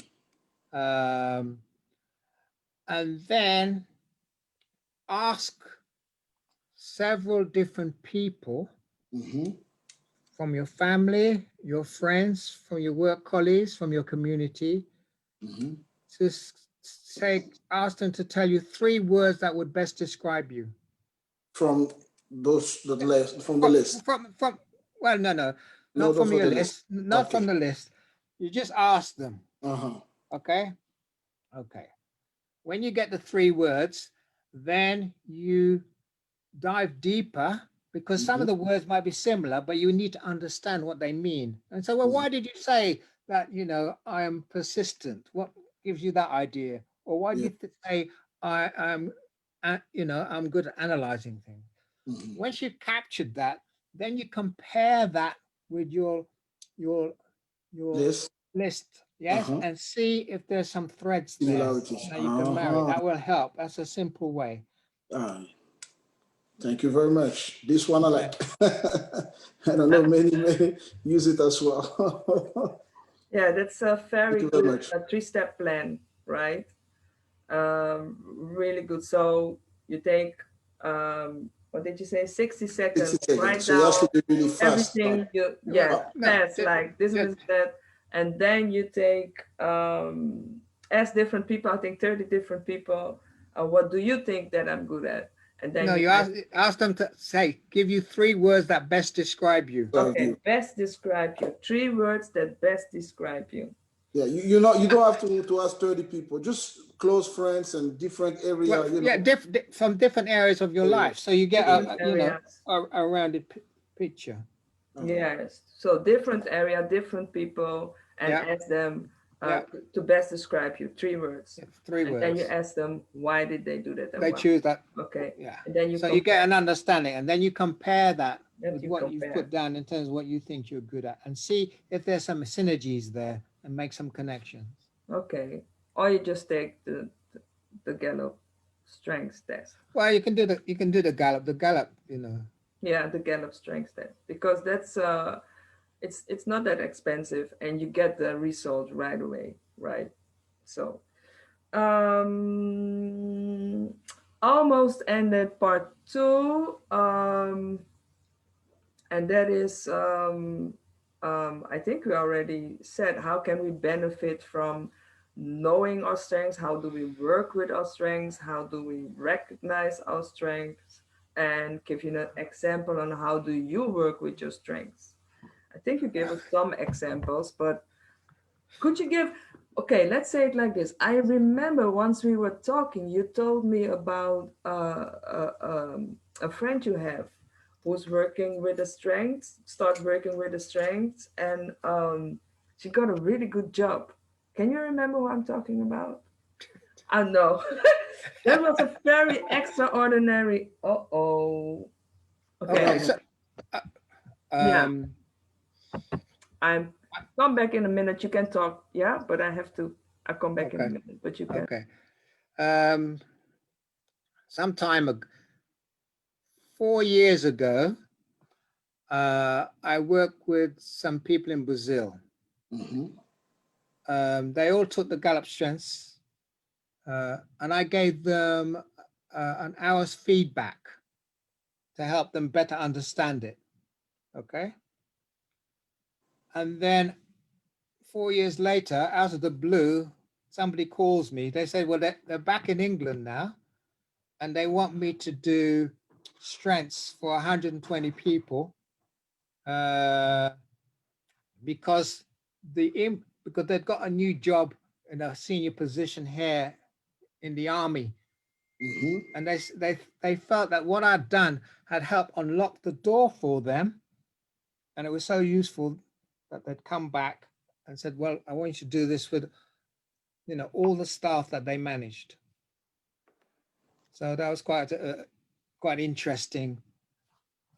And then ask several different people from your family, your friends, from your work colleagues, from your community, to ask them to tell you 3 words that would best describe you. From the list. Well, no, not from your list, not from the list. You just ask them. Okay. When you get the 3 words, then you dive deeper, because some of the words might be similar, but you need to understand what they mean. And so, well, why did you say that, I am persistent? What gives you that idea? Or why do you say I'm good at analyzing things? Once you've captured that, then you compare that with your list, yes, and see if there's some threads there that you can marry. That will help. That's a simple way. Thank you very much. This one I like. I don't know, many use it as well. Yeah, that's a very Thank you very good much. three-step plan, right? Really good. So you take, what did you say, 60 60 seconds, seconds. write So it has down to be really fast. everything you, Well, yeah, no, fast, like this and this, that. And then you take, ask different people, I think 30 different people, what do you think that I'm good at? And then no, you you ask them to say, give you 3 words that best describe you. okay, best describe you. 3 words that best describe you. Yeah, you know, you don't have to ask 30 people, just close friends and different area. Well, yeah, from different areas of your life, so you get a rounded picture. Yes, so different area, different people, and ask them to best describe you. 3 words. Yeah, 3 words. And then you ask them why did they do that? And they choose that. Okay. Yeah. And then you get an understanding, and then you compare that with what compare. you've put down in terms of what you think you're good at, and see if there's some synergies there, and make some connections. Okay. Or you just take the Gallup strengths test. Well, you can do the Gallup. The Gallup, you know. Yeah, the Gallup strengths test, because that's it's not that expensive, and you get the result right away, right? So almost ended part 2, and that is I think we already said, how can we benefit from knowing our strengths? How do we work with our strengths? How do we recognize our strengths? And give you an example on how do you work with your strengths. I think you gave us some examples, but could you give, okay, let's say it like this. I remember once we were talking, you told me about a friend you have who's working with the strengths, starts working with the strengths, and she got a really good job. Can you remember what I'm talking about? I know. That was a very extraordinary. Okay. So, Yeah. I'm come back in a minute. You can talk. Yeah, but I come back in a minute. But you can. Okay. Some time ago, 4 years ago, I worked with some people in Brazil. They all took the Gallup strengths, and I gave them an hour's feedback to help them better understand it. Okay. And then 4 years later, out of the blue, somebody calls me. They say, well, they're back in England now, and they want me to do strengths for 120 people because they've got a new job in a senior position here in the army. And they felt that what I'd done had helped unlock the door for them, and it was so useful that they'd come back and said, well, I want you to do this with, you know, all the staff that they managed. So that was quite interesting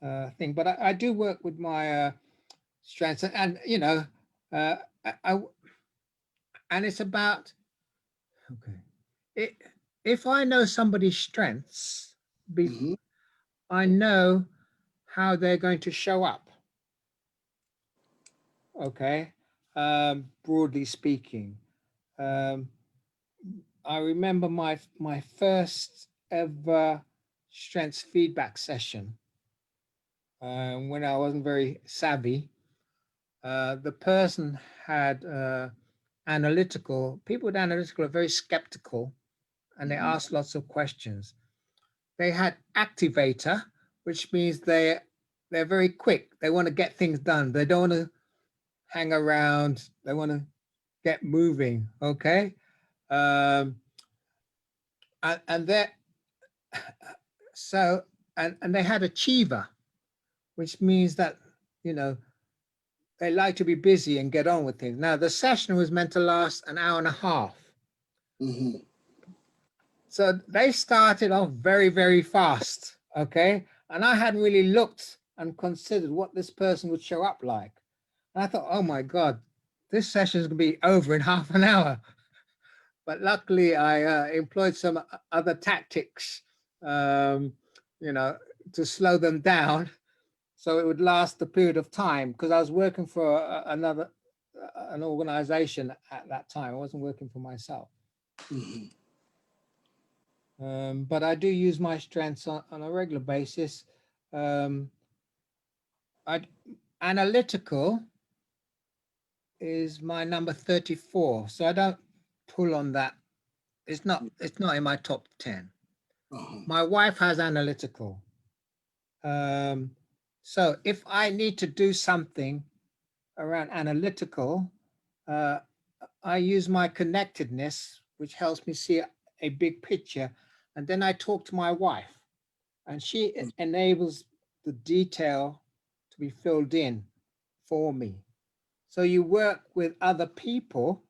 thing. But I do work with my strengths, and you know, and it's about, okay, if I know somebody's strengths, I know how they're going to show up. Okay, broadly speaking. I remember my first ever strengths feedback session when I wasn't very savvy. The person had people with analytical are very skeptical, and they ask lots of questions. They had activator, which means they're very quick. They want to get things done. They don't want to hang around. They want to get moving. Okay. And they had achiever, which means that, you know, they like to be busy and get on with things. Now, the session was meant to last an hour and a half. So they started off very, very fast, okay? And I hadn't really looked and considered what this person would show up like. And I thought, oh my God, this session is going to be over in half an hour. But luckily, I employed some other tactics, you know, to slow them down so it would last the period of time, because I was working for an organization at that time. I wasn't working for myself. But I do use my strengths on a regular basis. Analytical is my number 34, so I don't pull on that. It's not in my top 10. My wife has analytical. So if I need to do something around analytical, I use my connectedness, which helps me see a big picture. And then I talk to my wife, and she enables the detail to be filled in for me. So you work with other people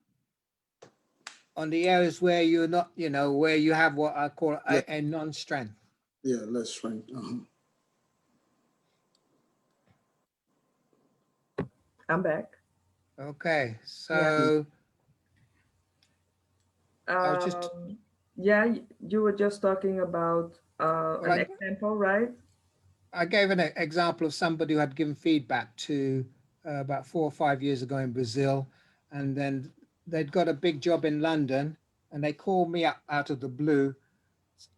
on the areas where you're not, where you have what I call a non-strength. Yeah, less strength. I'm back. Okay, so I was just yeah, you were just talking about an I example, right? gave an example of somebody who had given feedback to about 4 or 5 years ago in Brazil, and then they'd got a big job in London, and they called me up out of the blue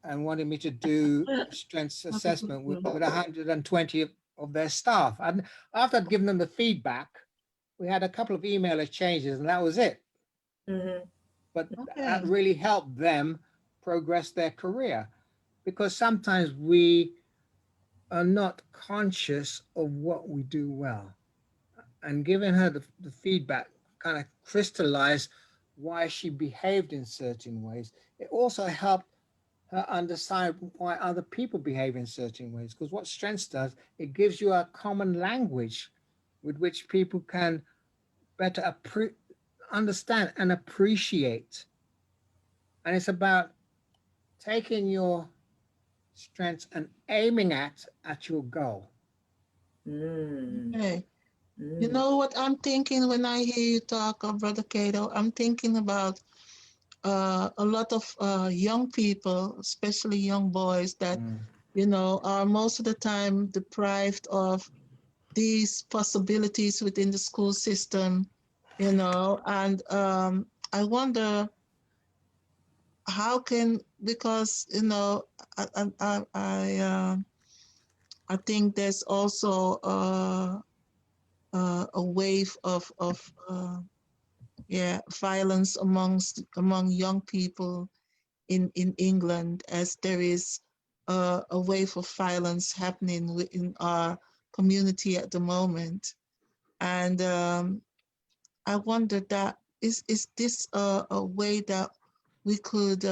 and wanted me to do strengths assessment with 120 of their staff. And after I'd given them the feedback, we had a couple of email exchanges, and that was it. But that really helped them progress their career, because sometimes we are not conscious of what we do well. And giving her the feedback kind of crystallized why she behaved in certain ways. It also helped her understand why other people behave in certain ways, because what strengths does, it gives you a common language with which people can better understand and appreciate. And it's about taking your strengths and aiming at your goal. Okay. You know what I'm thinking when I hear you talk, Brother Cato? I'm thinking about a lot of young people, especially young boys, that are most of the time deprived of these possibilities within the school system, and I wonder how can, because I think there's also a wave of violence among young people in England, as there is a wave of violence happening within our community at the moment. And I wonder that is this a way that we could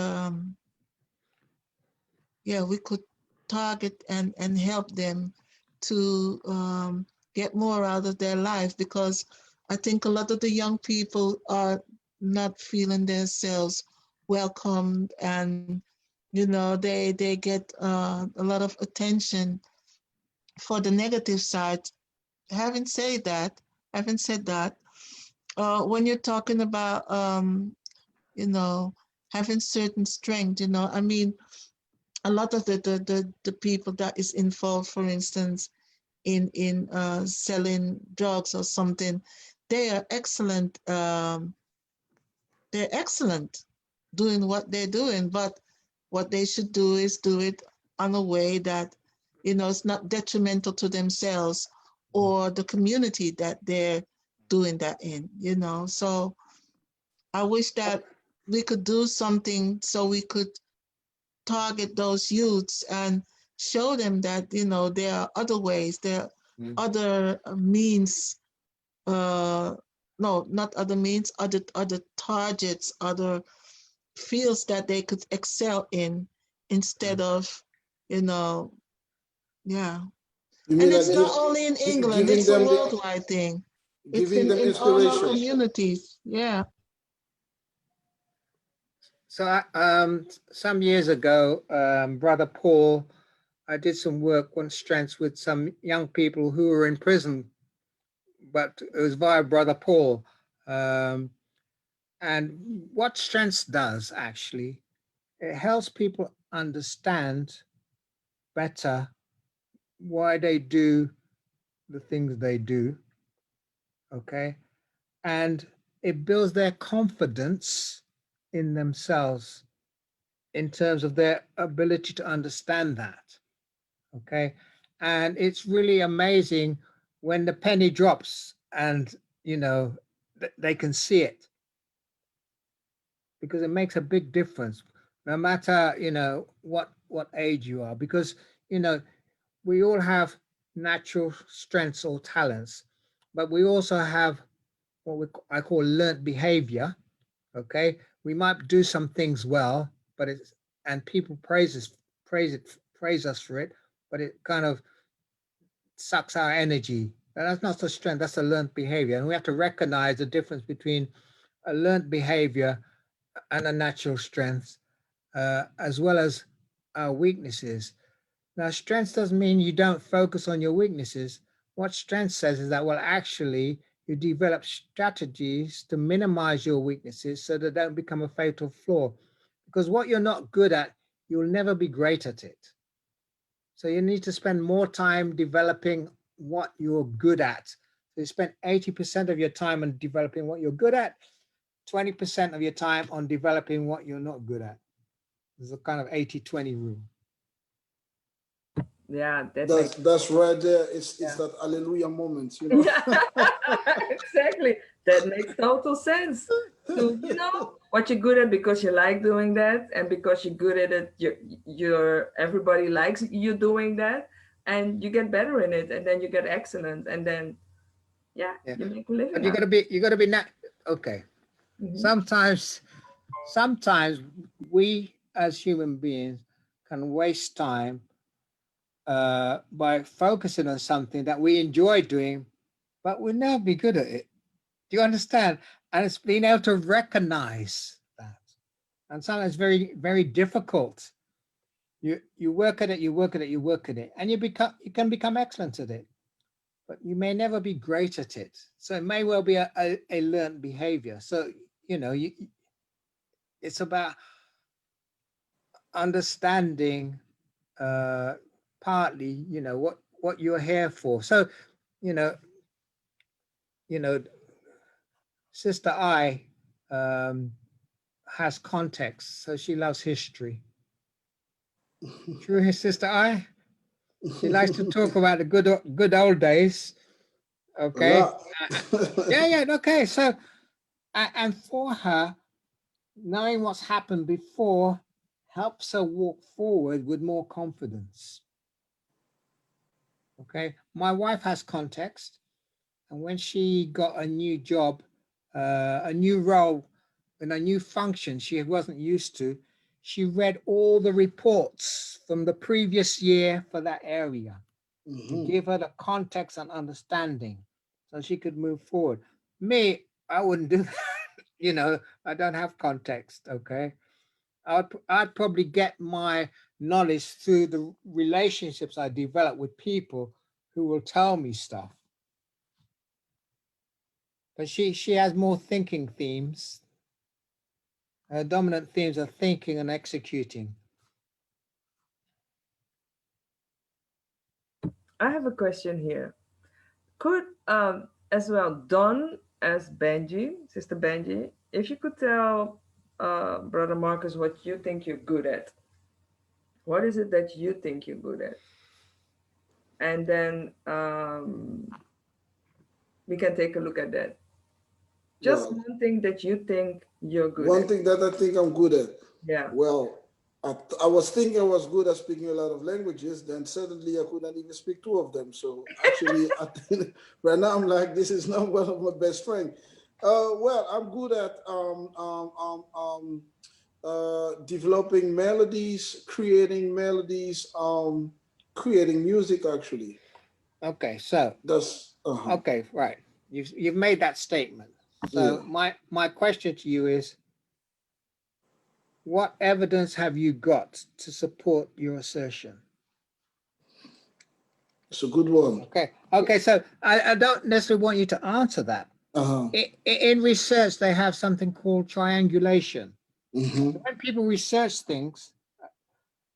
we could target and help them to get more out of their life, because I think a lot of the young people are not feeling themselves welcomed, and they get a lot of attention for the negative side. Having said that, when you're talking about having certain strength, I mean, a lot of the people that is involved, for instance, in selling drugs or something, they are excellent. They're excellent doing what they're doing, but what they should do is do it on a way that it's not detrimental to themselves or the community that they're doing that in. So I wish that we could do something so we could target those youths and show them that there are other ways, there are other means, no, not other means, other targets, other fields that they could excel in, instead of yeah. You mean And it's that not only in England, giving it's a them worldwide thing. It's giving them in all our inspiration? communities. Yeah. So some years ago, Brother Paul, I did some work on strengths with some young people who were in prison, but it was via Brother Paul. And what strengths does, actually, it helps people understand better why they do the things they do, okay? And it builds their confidence in themselves in terms of their ability to understand that, okay? And it's really amazing when the penny drops and, you know, they can see it, because it makes a big difference, no matter, you know, what age you are, because, you know, we all have natural strengths or talents, but we also have what I call learned behavior. Okay, we might do some things well, but it's, and people praise us for it, but it kind of sucks our energy. And that's not a strength, that's a learned behavior. And we have to recognize the difference between a learned behavior and a natural strength, as well as our weaknesses. Now, strength doesn't mean you don't focus on your weaknesses. What strength says is that, well, actually, you develop strategies to minimize your weaknesses so that they don't become a fatal flaw. Because what you're not good at, you'll never be great at it. So you need to spend more time developing what you're good at. So you spend 80% of your time on developing what you're good at, 20% of your time on developing what you're not good at. There's a kind of 80-20 rule. Yeah, That's right there. It's Yeah. that hallelujah moment, you know. Exactly. That makes total sense. To, you know, what you're good at because you like doing that, and because you're good at it, you're everybody likes you doing that, and you get better in it, and then you get excellent, and then yeah. You make a living. But you gotta be okay. Mhm. Sometimes we as human beings can waste time by focusing on something that we enjoy doing, but we'll never be good at it. Do you understand? And it's being able to recognize that. And sometimes it's very, very difficult. You work at it, you work at it, you work at it, and you can become excellent at it, but you may never be great at it. So it may well be a learned behavior. So, you know, it's about understanding partly, you know, what you're here for. So, you know, Sister I has context, so she loves history. True, his Sister I. She likes to talk about the good old days. A Okay. lot. Yeah. Okay. So, and for her, knowing what's happened before helps her walk forward with more confidence. Okay. My wife has context, and when she got a new job, a new role, and a new function she wasn't used to, she read all the reports from the previous year for that area to give her the context and understanding so she could move forward. Me, I wouldn't do that. You know, I don't have context, okay? I'd probably get my knowledge through the relationships I develop with people who will tell me stuff. But she has more thinking themes. Her dominant themes are thinking and executing. I have a question here. Could as well Don as Benji, Sister Benji, if you could tell Brother Marcus what you think you're good at. What is it that you think you're good at? And then we can take a look at that. Just Well, one thing that you think you're good one at. thing that I think I'm good at. Yeah. Well, I was thinking I was good at speaking a lot of languages. Then suddenly I couldn't even speak two of them. So actually, I think right now I'm like, this is not one of my best friends. Well, I'm good at developing melodies, creating melodies, creating music. Actually, Okay, so that's okay, right. You've made that statement. yeah. So my question to you is, what evidence have you got to support your assertion? It's a good one. Okay. So I don't necessarily want you to answer that. In research, they have something called triangulation. Mm-hmm. When people research things,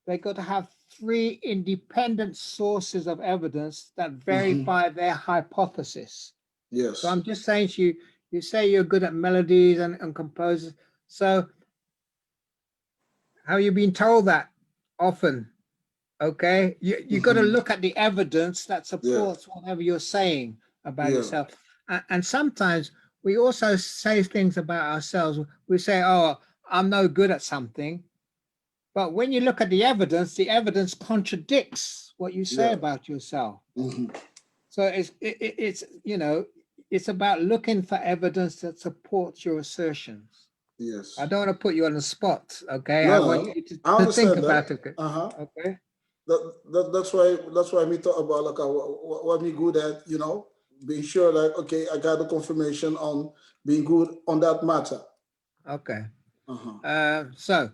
they got to have 3 independent sources of evidence that verify their hypothesis. Yes. So I'm just saying to you, you say you're good at melodies and composers. So have you been told that often? Okay, you got to look at the evidence that supports whatever you're saying about yourself. And sometimes we also say things about ourselves. We say, oh, I'm no good at something. But when you look at the evidence contradicts what you say about yourself. So it's you know, it's about looking for evidence that supports your assertions. Yes. I don't want to put you on the spot, okay? No, I want you to think about it. Okay. That's why we talk about like what we good at, you know, being sure like, okay, I got the confirmation on being good on that matter. Okay. So,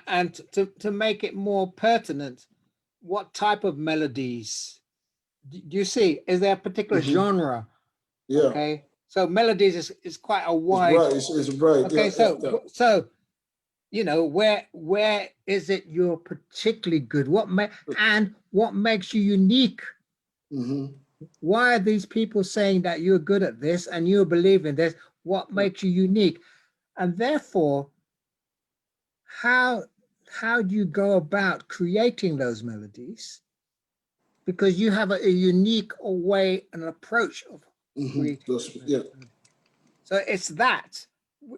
and to make it more pertinent, what type of melodies do you see? Is there a particular genre? Yeah. Okay. So melodies is quite a wide. It's bright. Okay. So you know, where is it you're particularly good? What makes you unique? Why are these people saying that you're good at this and you believe in this? What makes you unique? And therefore, how do you go about creating those melodies? Because you have a unique way, an approach of creating. So it's that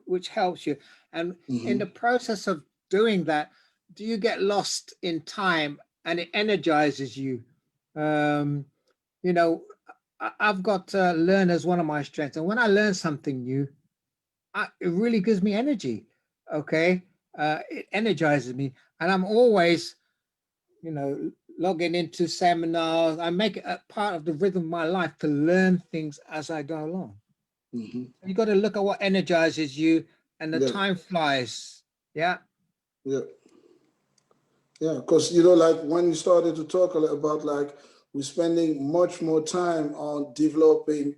which helps you. And in the process of doing that, do you get lost in time and it energizes you? You know, I've got learn as one of my strengths. And when I learn something new, it really gives me energy. Okay. It energizes me. And I'm always, you know, logging into seminars. I make it a part of the rhythm of my life to learn things as I go along. You got to look at what energizes you, and the time flies. Yeah. Because you know, like when you started to talk about like we're spending much more time on developing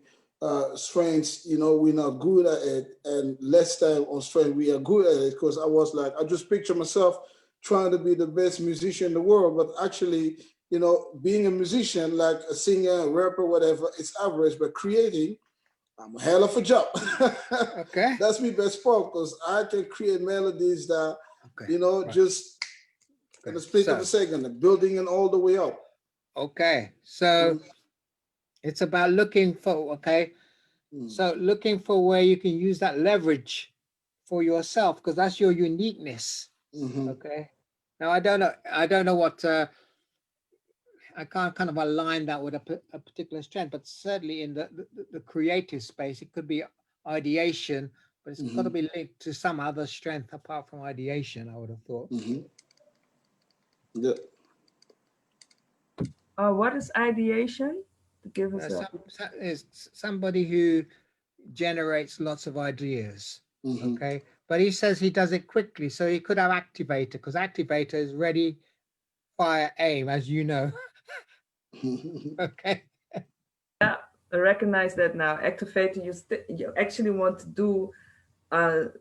strengths, you know, we're not good at it, and less time on strength we are good at it. Because I was like, I just picture myself trying to be the best musician in the world, but actually, you know, being a musician, like a singer, a rapper, whatever, it's average, but creating, I'm a hell of a job. Okay. That's my best part, because I can create melodies that, you know, just in the split of a second, the building and all the way up. Okay. So it's about looking for, so looking for where you can use that leverage for yourself, because that's your uniqueness. Okay. Now, I don't know what, I can't kind of align that with a particular strength, but certainly in the creative space, it could be ideation, but it's got to be linked to some other strength apart from ideation, I would have thought. What is ideation? To give us is somebody who generates lots of ideas. Okay, but he says he does it quickly, so he could have activator, because activator is ready, fire, aim, as you know. Okay. Yeah, I recognize that now. Activator, you actually want to do things.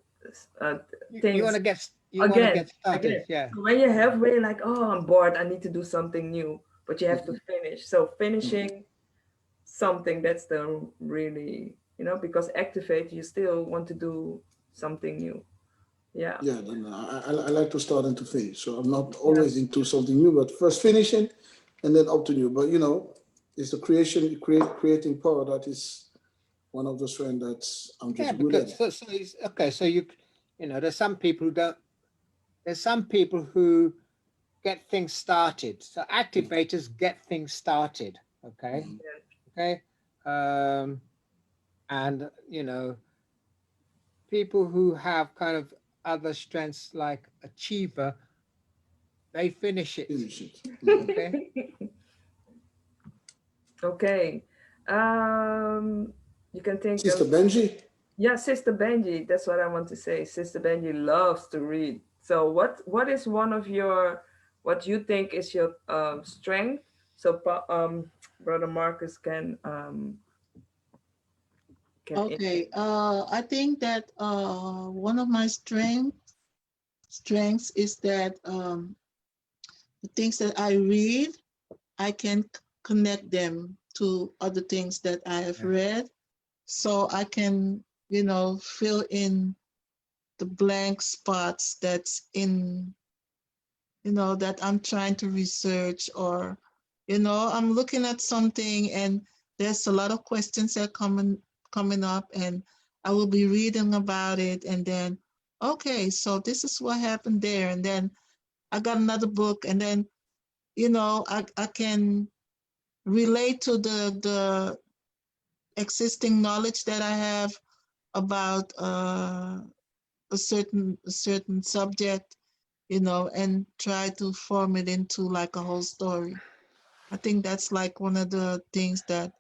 You want to get started. Again. Yeah. So when you're halfway, like, oh, I'm bored, I need to do something new, but you have to finish. So finishing something, that's the really, you know, because activate, you still want to do something new. Yeah. Yeah, then I like to start and to finish. So I'm not always into something new, but first finishing and then up to new. But you know, it's the creating power that is one of the strengths that I'm just good at. So you know, there's some people who get things started. So activators get things started. Okay. Okay. And you know, people who have kind of other strengths like achiever, they finish it. Okay. Okay. You can think Sister Benji? Yeah, Sister Benji. That's what I want to say. Sister Benji loves to read. So what is one of your, what you think is your strength? So Brother Marcus can okay. I think that one of my strengths is that the things that I read, I can connect them to other things that I have read. So I can, fill in the blank spots that's in, that I'm trying to research, or, I'm looking at something and there's a lot of questions that coming up, and I will be reading about it, and then, okay, so this is what happened there. And then I got another book, and then, I can relate to the existing knowledge that I have about a certain subject, and try to form it into like a whole story. I think that's like one of the things that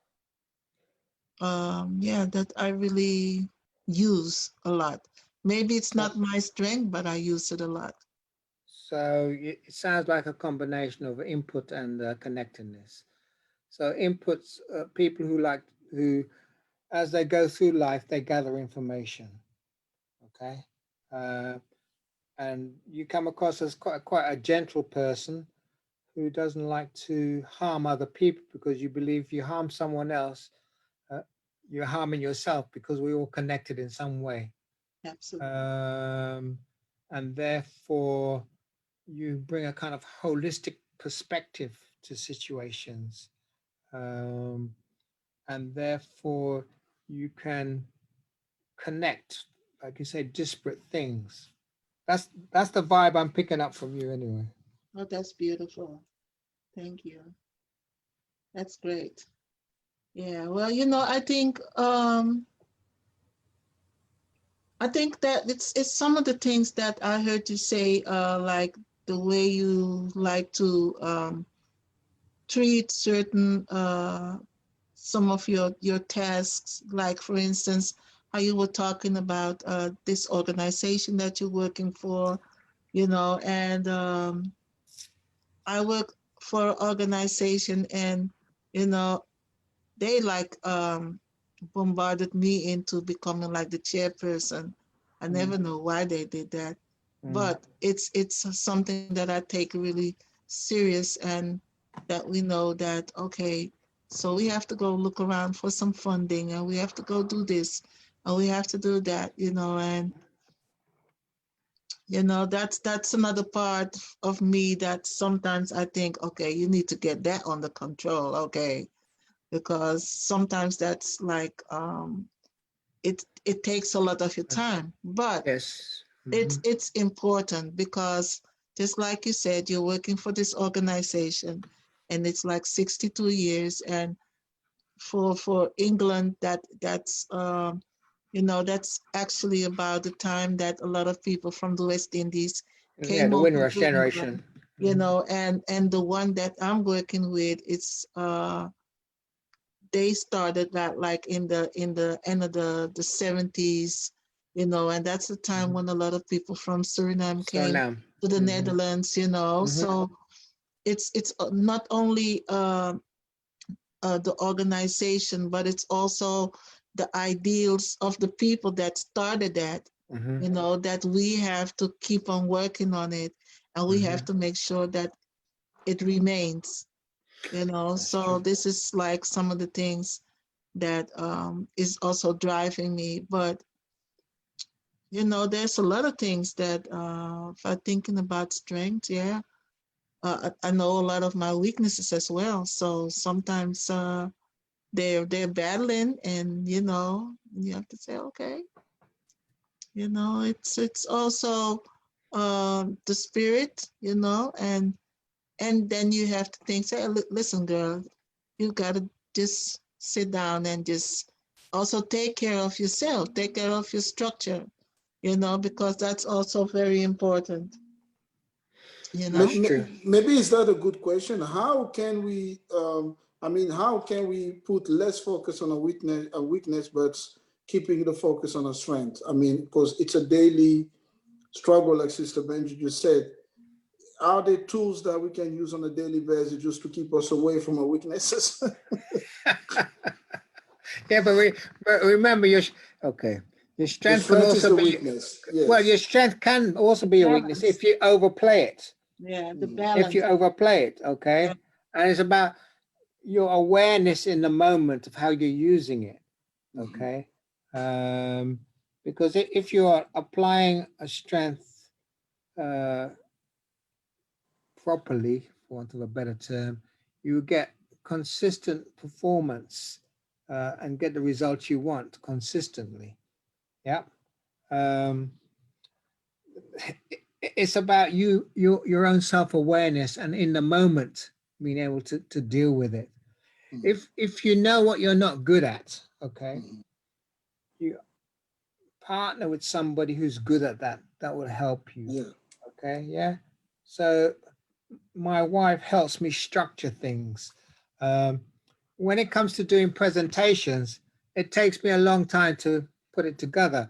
that I really use a lot. Maybe it's not my strength, but I use it a lot. So it sounds like a combination of input and connectedness. So inputs, people who, as they go through life, they gather information. Okay, and you come across as quite a gentle person who doesn't like to harm other people, because you believe if you harm someone else, uh, you're harming yourself, because we're all connected in some way. Absolutely. And therefore, you bring a kind of holistic perspective to situations. And therefore, you can connect, like you say, disparate things. That's the vibe I'm picking up from you anyway. Oh, that's beautiful. Thank you. That's great. Yeah, well, I think that it's some of the things that I heard you say, like the way you like to treat certain some of your tasks, like for instance, how you were talking about this organization that you're working for, and I work for an organization, and you know they like bombarded me into becoming like the chairperson. I never know why they did that, but it's something that I take really serious, and that we know that, okay, so we have to go look around for some funding, and we have to go do this, and we have to do that, and that's another part of me that sometimes I think, okay, you need to get that under control, okay, because sometimes that's like it takes a lot of your time, but Yes. it's important, because just like you said, you're working for this organization, and it's like 62 years, and for England, that's actually about the time that a lot of people from the West Indies Yeah, came the over Windrush to England, generation. and the one that I'm working with, it's they started that like in the end of the 70s, and that's the time when a lot of people from Suriname So came now. to the Netherlands, so it's not only the organization, but it's also the ideals of the people that started that, that we have to keep on working on it, and we have to make sure that it remains, so this is like some of the things that is also driving me. But there's a lot of things that if I'm thinking about strength, yeah, I know a lot of my weaknesses as well. So sometimes they're battling, and you have to say, okay, it's also the spirit, and then you have to think, say, listen, girl, you gotta just sit down and just also take care of yourself, take care of your structure, because that's also very important, That's true. Maybe is that a good question? How can we? How can we put less focus on a weakness, but keeping the focus on a strength? Because it's a daily struggle, like Sister Benji just said. Are there tools that we can use on a daily basis just to keep us away from our weaknesses? Yeah, but remember okay. Your The strength can strength is also the be, weakness. well, your Yes. strength can also be a weakness balance. if you overplay it. Yeah, the if you balance. overplay it, okay? Yeah. And it's about your awareness in the moment of how you're using it, okay? Because if you are applying a strength properly, for want of a better term, you get consistent performance and get the results you want consistently. Yeah. Um, it's about your own self-awareness and in the moment being able to deal with it. If you know what you're not good at, okay, you partner with somebody who's good at that. That will help you. Yeah. Okay. Yeah. So my wife helps me structure things. When it comes to doing presentations, it takes me a long time to put it together.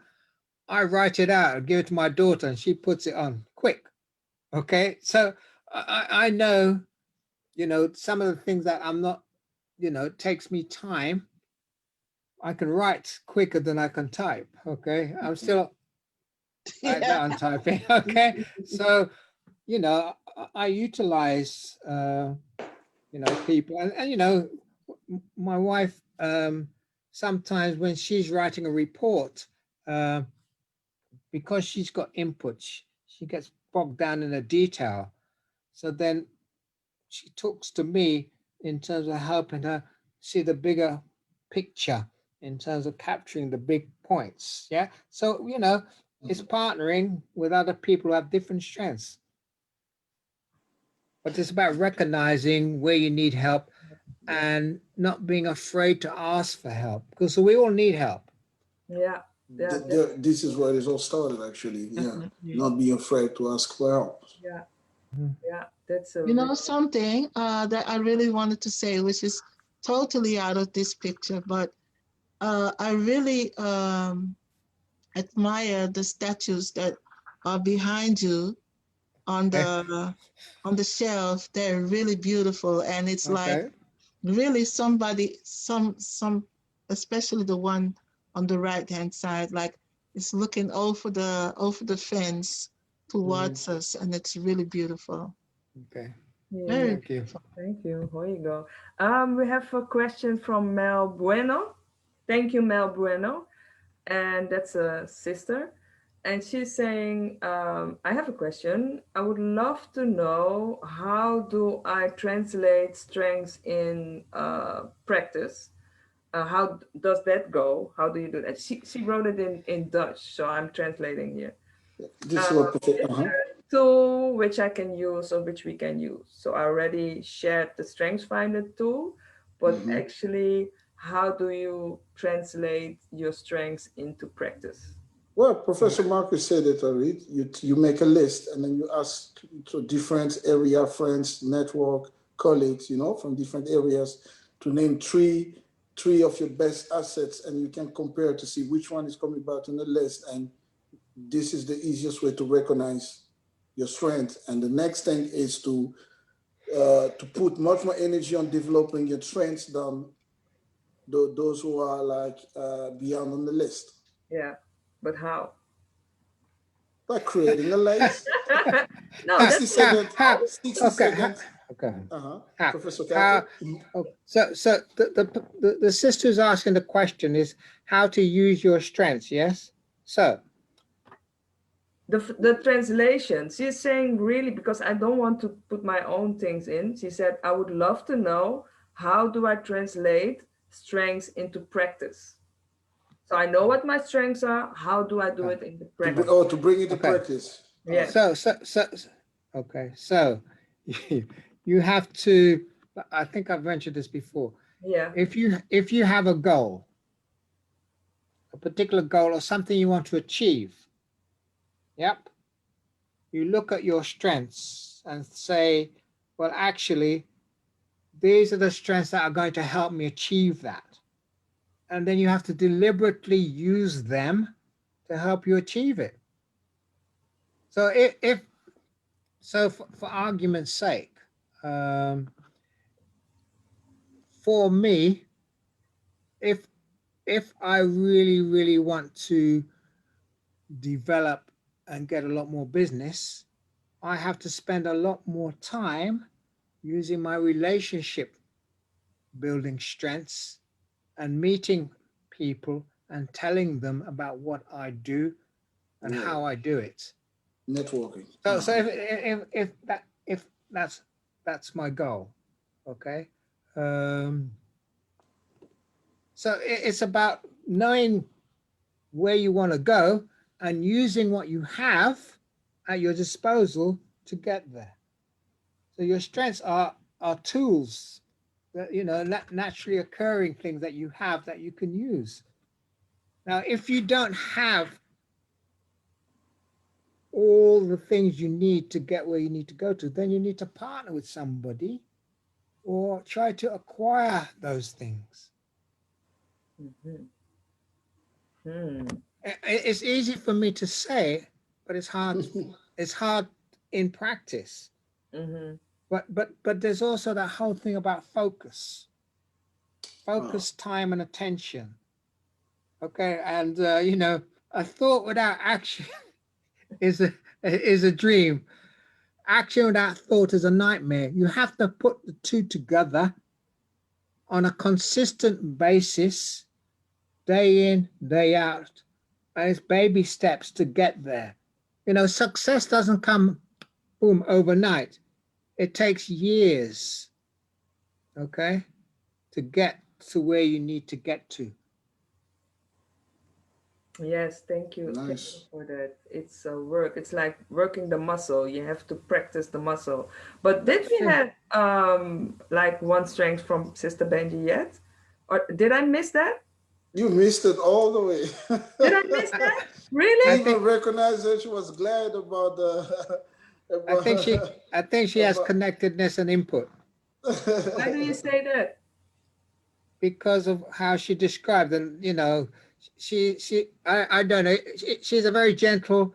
I write it out, give it to my daughter, and she puts it on quick. Okay. So I know, some of the things that I'm not, it takes me time. I can write quicker than I can type. Okay. I'm still like Yeah. that on typing. Okay. So, I utilize, people and my wife, sometimes when she's writing a report, uh, because she's got inputs, she gets bogged down in the detail. So then she talks to me in terms of helping her see the bigger picture in terms of capturing the big points. Yeah. So, it's partnering with other people who have different strengths. But it's about recognizing where you need help and not being afraid to ask for help, because we all need help. Yeah. Yeah. This is where it all started, actually. Yeah. Definitely. Not being afraid to ask for help. Yeah. Mhm. Yeah. That's a You know something that I really wanted to say, which is totally out of this picture, but I really admire the statues that are behind you on the shelf. They're really beautiful, and it's like Okay. really somebody, some, especially the one on the right hand side, like it's looking over the fence towards us, and it's really beautiful. Okay. yeah. Very Thank you. beautiful. Thank you. Here you go. We have a question from Mel Bueno. Thank you, Mel Bueno. And that's a sister. And she's saying, I have a question. I would love to know, how do I translate strengths in practice? How does that go? How do you do that? She wrote it in Dutch, so I'm translating here. This is what Is uh-huh. there a tool which I can use or which we can use? So I already shared the Strengths Finder tool, but actually, how do you translate your strengths into practice? Well, Professor Marcus said it already. You make a list and then you ask to different area friends, network, colleagues, from different areas to name three of your best assets, and you can compare to see which one is coming back on the list. And this is the easiest way to recognize your strength. And the next thing is to put much more energy on developing your strengths than those who are like beyond on the list. Yeah, but how? By creating a list. No, Ha, 60 that's what. ha, seconds, ha. 60 Okay. seconds. Okay. How, Professor how, Cato. oh, so the sister's asking the question is how to use your strengths. Yes. So, The translation, she's saying, really, because I don't want to put my own things in. She said, I would love to know, how do I translate strengths into practice? So I know what my strengths are. How do I do it in the practice? To bring it to okay. practice. Yes. So, okay. So, you have to. I think I've mentioned this before. Yeah. If you have a goal, a particular goal or something you want to achieve, yep, you look at your strengths and say, well, actually, these are the strengths that are going to help me achieve that. And then you have to deliberately use them to help you achieve it. So if so, for argument's sake, for me, if I really want to develop and get a lot more business, I have to spend a lot more time using my relationship building strengths and meeting people and telling them about what I do and Yeah. how I do it. Networking. So if that's my goal, okay. So it's about knowing where you want to go and using what you have at your disposal to get there. So your strengths are tools that, you know, naturally occurring things that you have that you can use. Now, if you don't have all the things you need to get where you need to go to, then you need to partner with somebody or try to acquire those things. Mhm. Hmm. It's easy for me to say, but it's hard. It's hard in practice. Mhm. But there's also that whole thing about focus, time, and attention. Okay, and you know, a thought without action is a dream. Action without thought is a nightmare. You have to put the two together on a consistent basis, day in, day out, and it's baby steps to get there. You know, success doesn't come boom overnight. It takes years, okay, to get to where you need to get to. Yes, thank you. Thank you Nice. for that. It's a work. It's like working the muscle. You have to practice the muscle. But did we Yeah. have like one strength from Sister Benji yet? Or did I miss that? You missed it all the way. Did I miss that? She I Really? even think recognized that she was glad about the I think she about, I think she has about connectedness and input Why do you say that? because of how she described, and you know, I don't know, she's a very gentle,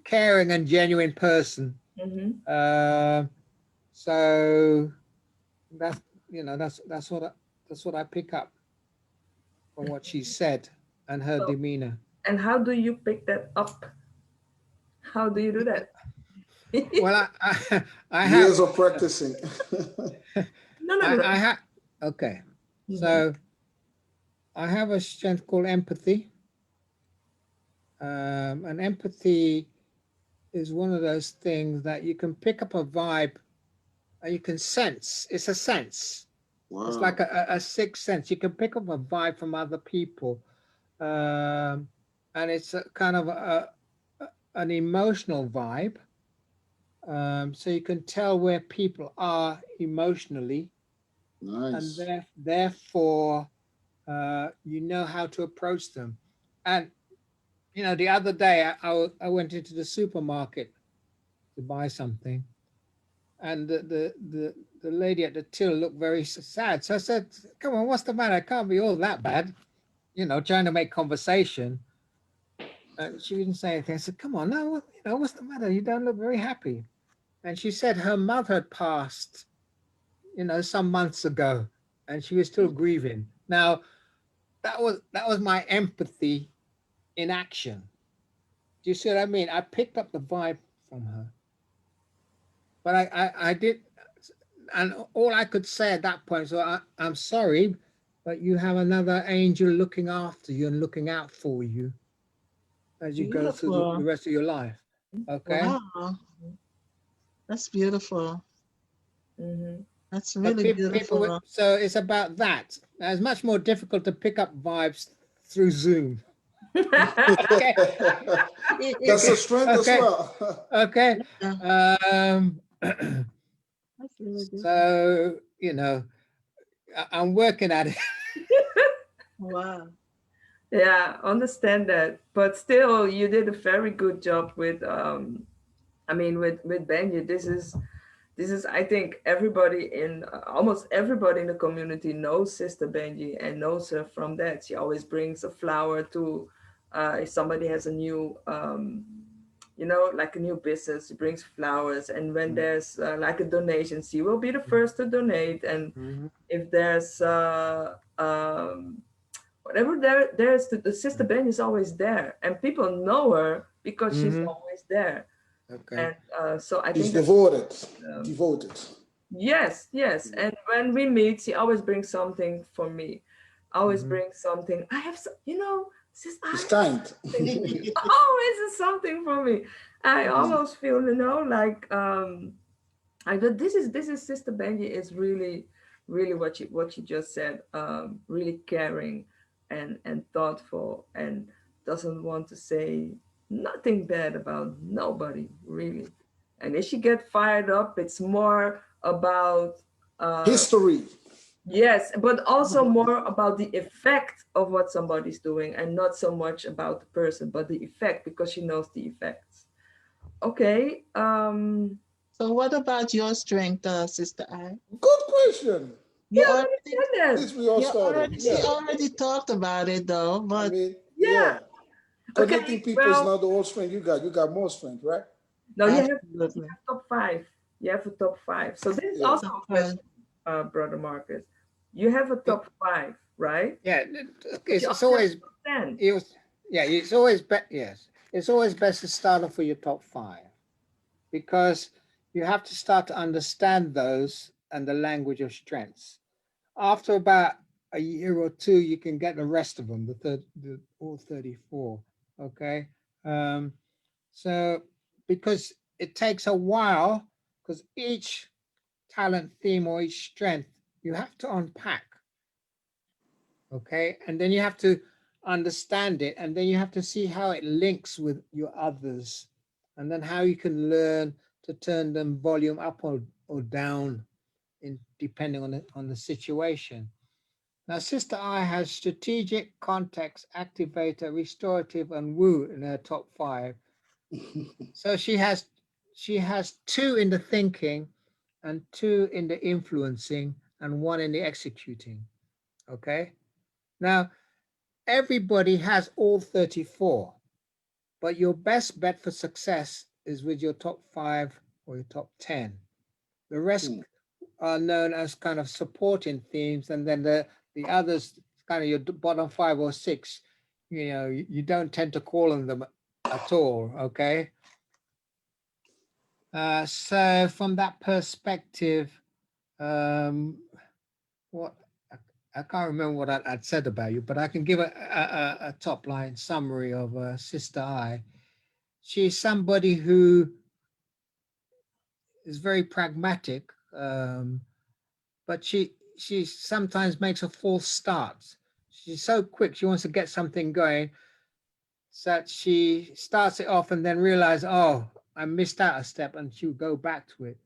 caring, and genuine person. Mm-hmm. Uh, so that's, you know, that's what I pick up from what she said and her So, demeanor. and how do you pick that up? How do you do that? Well, I have years of practicing. No, no, no. I have okay. Mm-hmm. So I have a strength called empathy. And empathy is one of those things that you can pick up a vibe and you can sense. It's a sense. It's like Wow. a sixth sense. You can pick up a vibe from other people, um, and it's a kind of an emotional vibe. So you can tell where people are emotionally, and Nice. therefore you know how to approach them. And you know, the other day I went into the supermarket to buy something, and the lady at the till looked very sad. So I said, "Come on, what's the matter? It can't be all that bad." You know, trying to make conversation. And she didn't say anything. I said, "Come on, no, you know, what's the matter? You don't look very happy." And she said her mother had passed, you know, some months ago, and she was still grieving. Now, that was my empathy in action. Do you see what I mean? I picked up the vibe from her, but I did, and all I could say at that point was, I'm sorry, but you have another angel looking after you and looking out for you as you go through the Beautiful. rest of your life. Okay. Wow. That's beautiful. Mm-hmm. That's But really beautiful. so it's about that. Now, it's much more difficult to pick up vibes through Zoom. Okay. That's a strength as Okay. well. Okay. Yeah, Um, that's really beautiful. so, you know, I'm working at it. Wow. Yeah, understand that. But still, you did a very good job with I mean with Benji. This is I think everybody in almost everybody in the community knows Sister Benji and knows her from that. She always brings a flower to if somebody has a new like a new business, she brings flowers, and when there's like a donation, she will be the first to donate. And Mhm. if there's whatever there's the Sister Ben is always there, and people know her because she's Mhm. always there. Okay. And so I She's think that, devoted, um, devoted. yes, yes. And when we meet, she always brings something for me. Always Mhm. brings something. I have, sis, I She's have kind. something. Always is something for me. I Mhm. almost feel, like I but this is Sister Benji is really, really what you just said. Really caring and thoughtful, and doesn't want to say nothing bad about nobody really. And if she get fired up, it's more about uh, History. yes, but also more about the effect of what somebody's doing, and not so much about the person, but the effect, because she knows the effects. Okay. So what about your strength, Sister I? Good question. You Yeah, already, I understand Since we all started, she yeah. already talked about it though, I but mean, yeah. yeah. Okay, Connecting people is well, not the whole strength you got. You got more strength, right? no, you absolutely. have top five. You have a top five. So this is Yeah. also Top a five. question, Brother Marcus. You have a top five, right? Yeah, But you it's also have always top 10. yeah, it's always yes, it's always best to start off with your top five, because you have to start to understand those and the language of strengths. After about a year or two, you can get the rest of them, all 34. Okay. Um, so because it takes a while, because each talent, theme, or each strength you have to unpack. Okay. And then you have to understand it, and then you have to see how it links with your others, and then how you can learn to turn them volume up or down in depending on the situation. Now, Sister I has strategic, context, activator, restorative, and woo in her top five. So she has two in the thinking, and two in the influencing, and one in the executing. Okay. Now, everybody has all 34, but your best bet for success is with your top five or your top 10. The rest are known as kind of supporting themes, and then the others, kind of your bottom five or six, you don't tend to call on them at all. Okay. So from that perspective, um, what I can't remember what I'd said about you, but I can give a top line summary of Sister I. She's somebody who is very pragmatic, but she sometimes makes a false start. She's so quick; she wants to get something going, so that she starts it off and then realize, oh, I missed out a step, and she'll go back to it.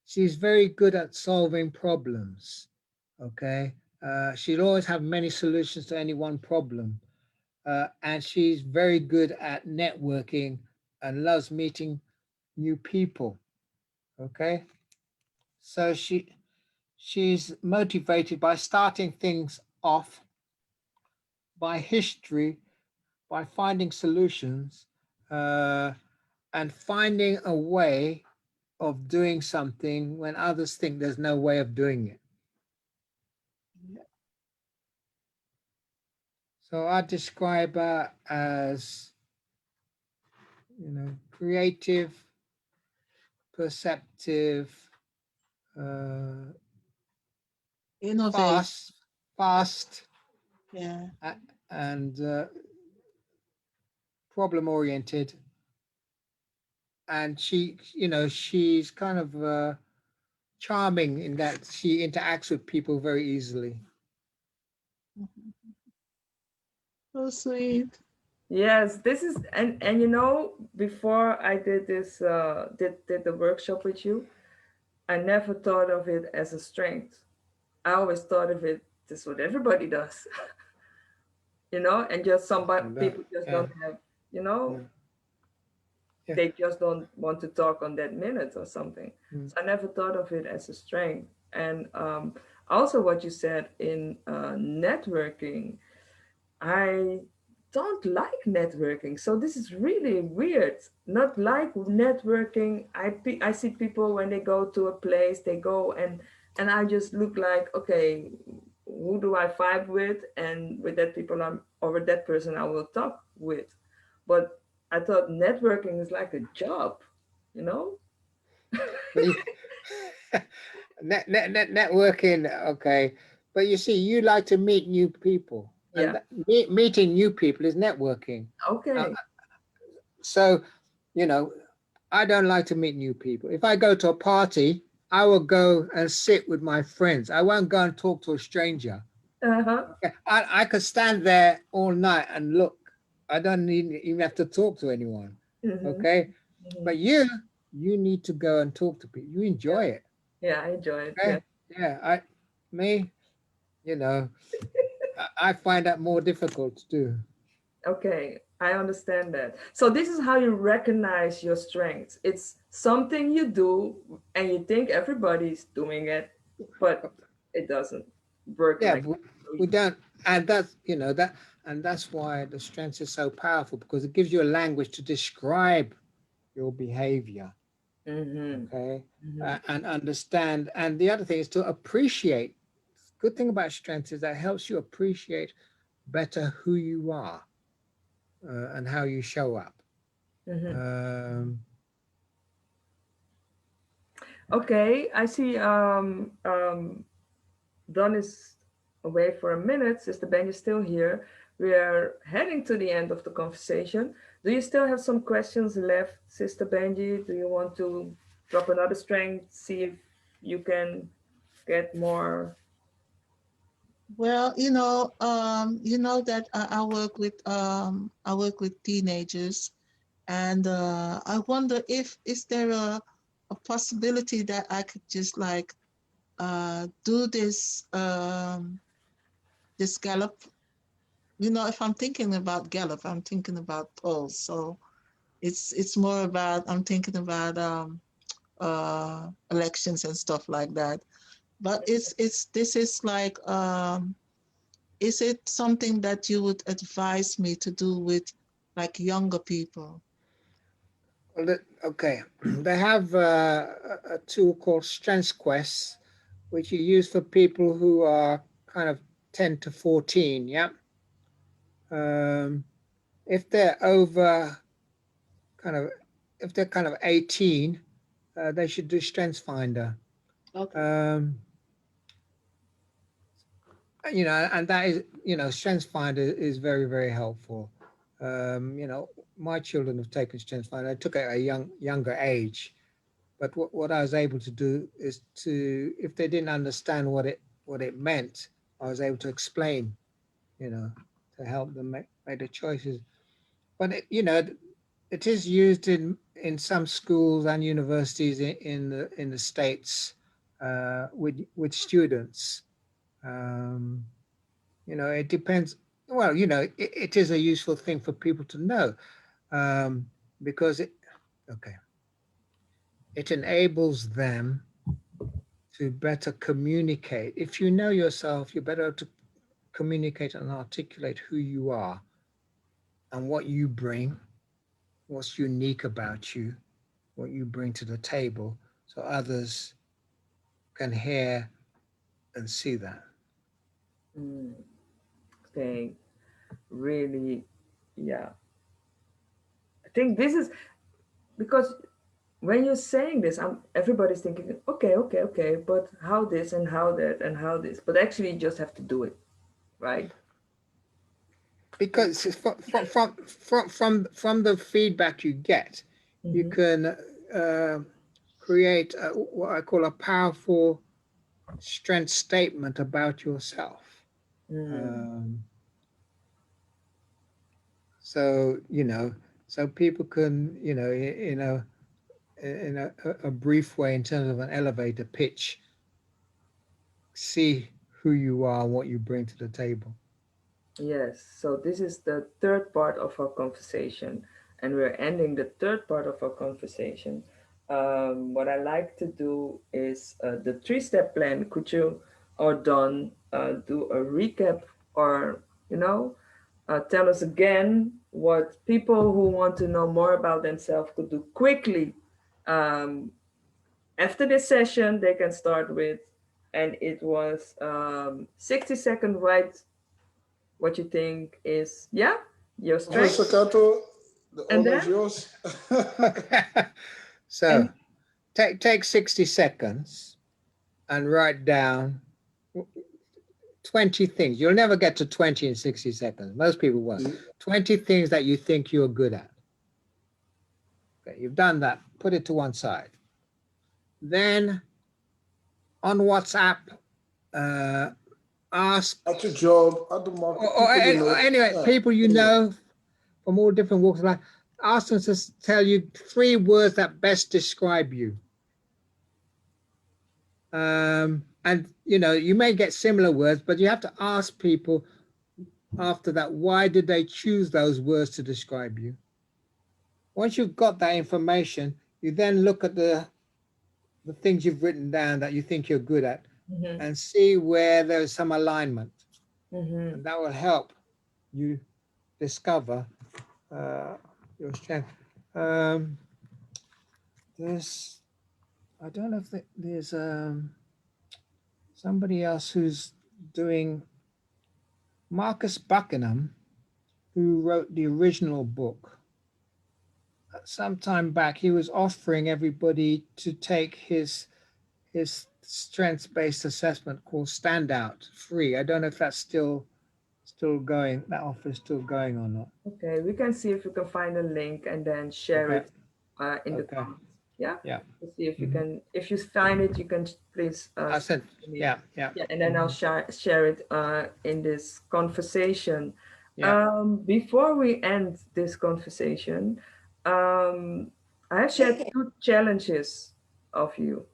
She's very good at solving problems. Okay, she'll always have many solutions to any one problem, and she's very good at networking and loves meeting new people. Okay, so she's motivated by starting things off, by history, by finding solutions, uh, and finding a way of doing something when others think there's no way of doing it. So I describe her as, creative, perceptive, uh, Innovate. fast, Yeah. and problem oriented. And she's kind of charming in that she interacts with people very easily. So sweet. Yes, this is, and before I did this did the workshop with you, I never thought of it as a strength. I always thought of it, this is what everybody does. And just somebody, And people just yeah, don't have, yeah, yeah. they just don't want to talk on that minute or something. Mm. So I never thought of it as a strength. And also what you said in networking, I don't like networking. So this is really weird. Not like networking. I see people when they go to a place, they go and I just look like, okay, who do I vibe with? And with that people or with that person I will talk with. But I thought networking is like a job. you know? Networking, okay. But you see, you like to meet new people, and Yeah. meeting new people is networking. Uh, Okay. so, you know, I don't like to meet new people. If I go to a party, I will go and sit with my friends. I won't go and talk to a stranger. Uh-huh. Okay. I could stand there all night and look. I don't even have to talk to anyone. Mm-hmm. Okay. Mm-hmm. But you need to go and talk to people. You enjoy it. Yeah, I enjoy it. Yeah. Okay. Yeah. Me, you know, I find that more difficult to do. Okay, I understand that. So this is how you recognize your strengths. It's something you do and you think everybody's doing it, but it doesn't work Yeah, like but that. we don't, and that's and that's why the strength is so powerful because it gives you a language to describe your behavior. Mm-hmm. Okay, Mm-hmm. and understand. And the other thing is to appreciate. Good thing about strength is that it helps you appreciate better who you are and how you show up. Mm-hmm. Um, Okay, I see Don is away for a minute. Sister Ben is still here. We are heading to the end of the conversation. Do you still have some questions left, Sister Benji? Do you want to drop another strength, see if you can get more? Well, you know that I work with teenagers, and I wonder if is there a possibility that I could just like do this gallop. You know, if I'm thinking about gallop, I'm thinking about pulse. So it's more about I'm thinking about elections and stuff like that. But it's this is like is it something that you would advise me to do with like younger people? okay, they have a tool called Strengths Quest, which you use for people who are kind of 10 to 14. Yeah. Um, if they're over kind of, if they're kind of 18, they should do Strengths Finder. Okay. Um, and that is, Strengths Finder is very, very helpful. My children have taken Strengths Finder. I took it at a younger age, but what I was able to do is if they didn't understand what it meant, I was able to explain, you know, to help them make the choices. But it is used in some schools and universities in the States with students. Um, it depends. Well, it is a useful thing for people to know because it enables them to better communicate. If you know yourself, you're better able to communicate and articulate who you are and what you bring, what's unique about you, what you bring to the table, so others can hear and see that. Mm, okay, really, yeah. I think this is because when you're saying this, everybody's thinking, okay, okay, okay, but how this and how that and how this? But actually, you just have to do it, right? Because from the feedback you get, you Mm-hmm. can create what I call a powerful strength statement about yourself. Mm. Um, so so people can in a brief way in terms of an elevator pitch see who you are and what you bring to the table. Yes, so this is the third part of our conversation, and we're ending the third part of our conversation. What I like to do is the three-step plan. Could you or Don do a recap or, tell us again what people who want to know more about themselves could do quickly um, after this session? They can start with, and it was 60-second right what you think is, your strength. Professor Cato, the And honor is then, yours. So take 60 seconds and write down 20 things. You'll never get to 20 in 60 seconds. Most people won't. 20 things that you think you're good at. Okay, you've done that. Put it to one side. Then on WhatsApp, ask, At your job, at the market, anyway, people you know from all different walks of life, ask them to tell you 3 words that best describe you. And you may get similar words, but you have to ask people after that, why did they choose those words to describe you? Once you've got that information, you then look at the things you've written down that you think you're good at, and see where there's some alignment. And that will help you discover your strength. There's, I don't know if there's somebody else who's doing, Marcus Buckingham, who wrote the original book. Some time back, he was offering everybody to take his strengths-based assessment called Standout free. I don't know if that's still going, that offer is still going or not. Okay, we can see if we can find a link and then share it in the comments. Yeah. To see if you can, if you find it, you can please. I sent. Yeah, and then I'll share it in this conversation. Yeah. Before we end this conversation, I have shared 2 challenges of you,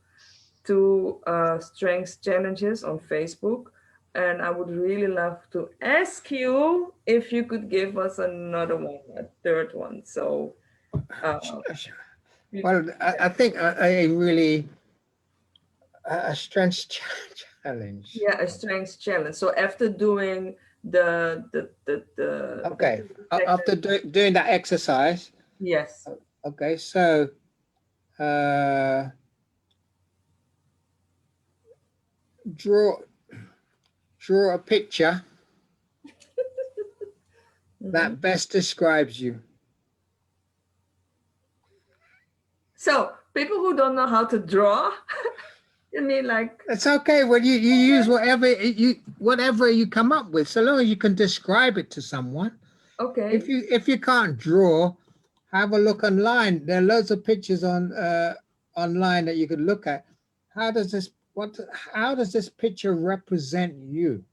2 strengths challenges on Facebook. And I would really love to ask you if you could give us another one, a 3rd one. So, well, I think a really a strengths challenge. Yeah, a strengths challenge. So after doing the okay, after doing that exercise. Yes. Okay, so draw a picture that best describes you. So people who don't know how to draw, you mean like? It's okay. Well, you use whatever you come up with, so long as you can describe it to someone. Okay. If you can't draw, have a look online. There are loads of pictures on online that you could look at. How does this picture represent you?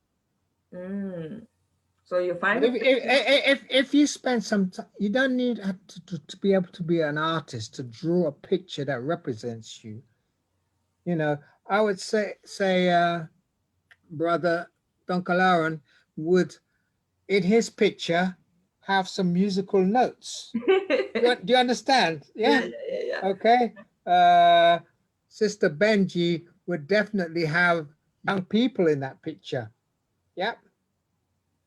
So you find if you spend some time, you don't need to be able to be an artist to draw a picture that represents you. I would say Brother Dankerlui would, in his picture, have some musical notes. Do you understand? Yeah. Okay. Sister Benji would definitely have young people in that picture. Yeah.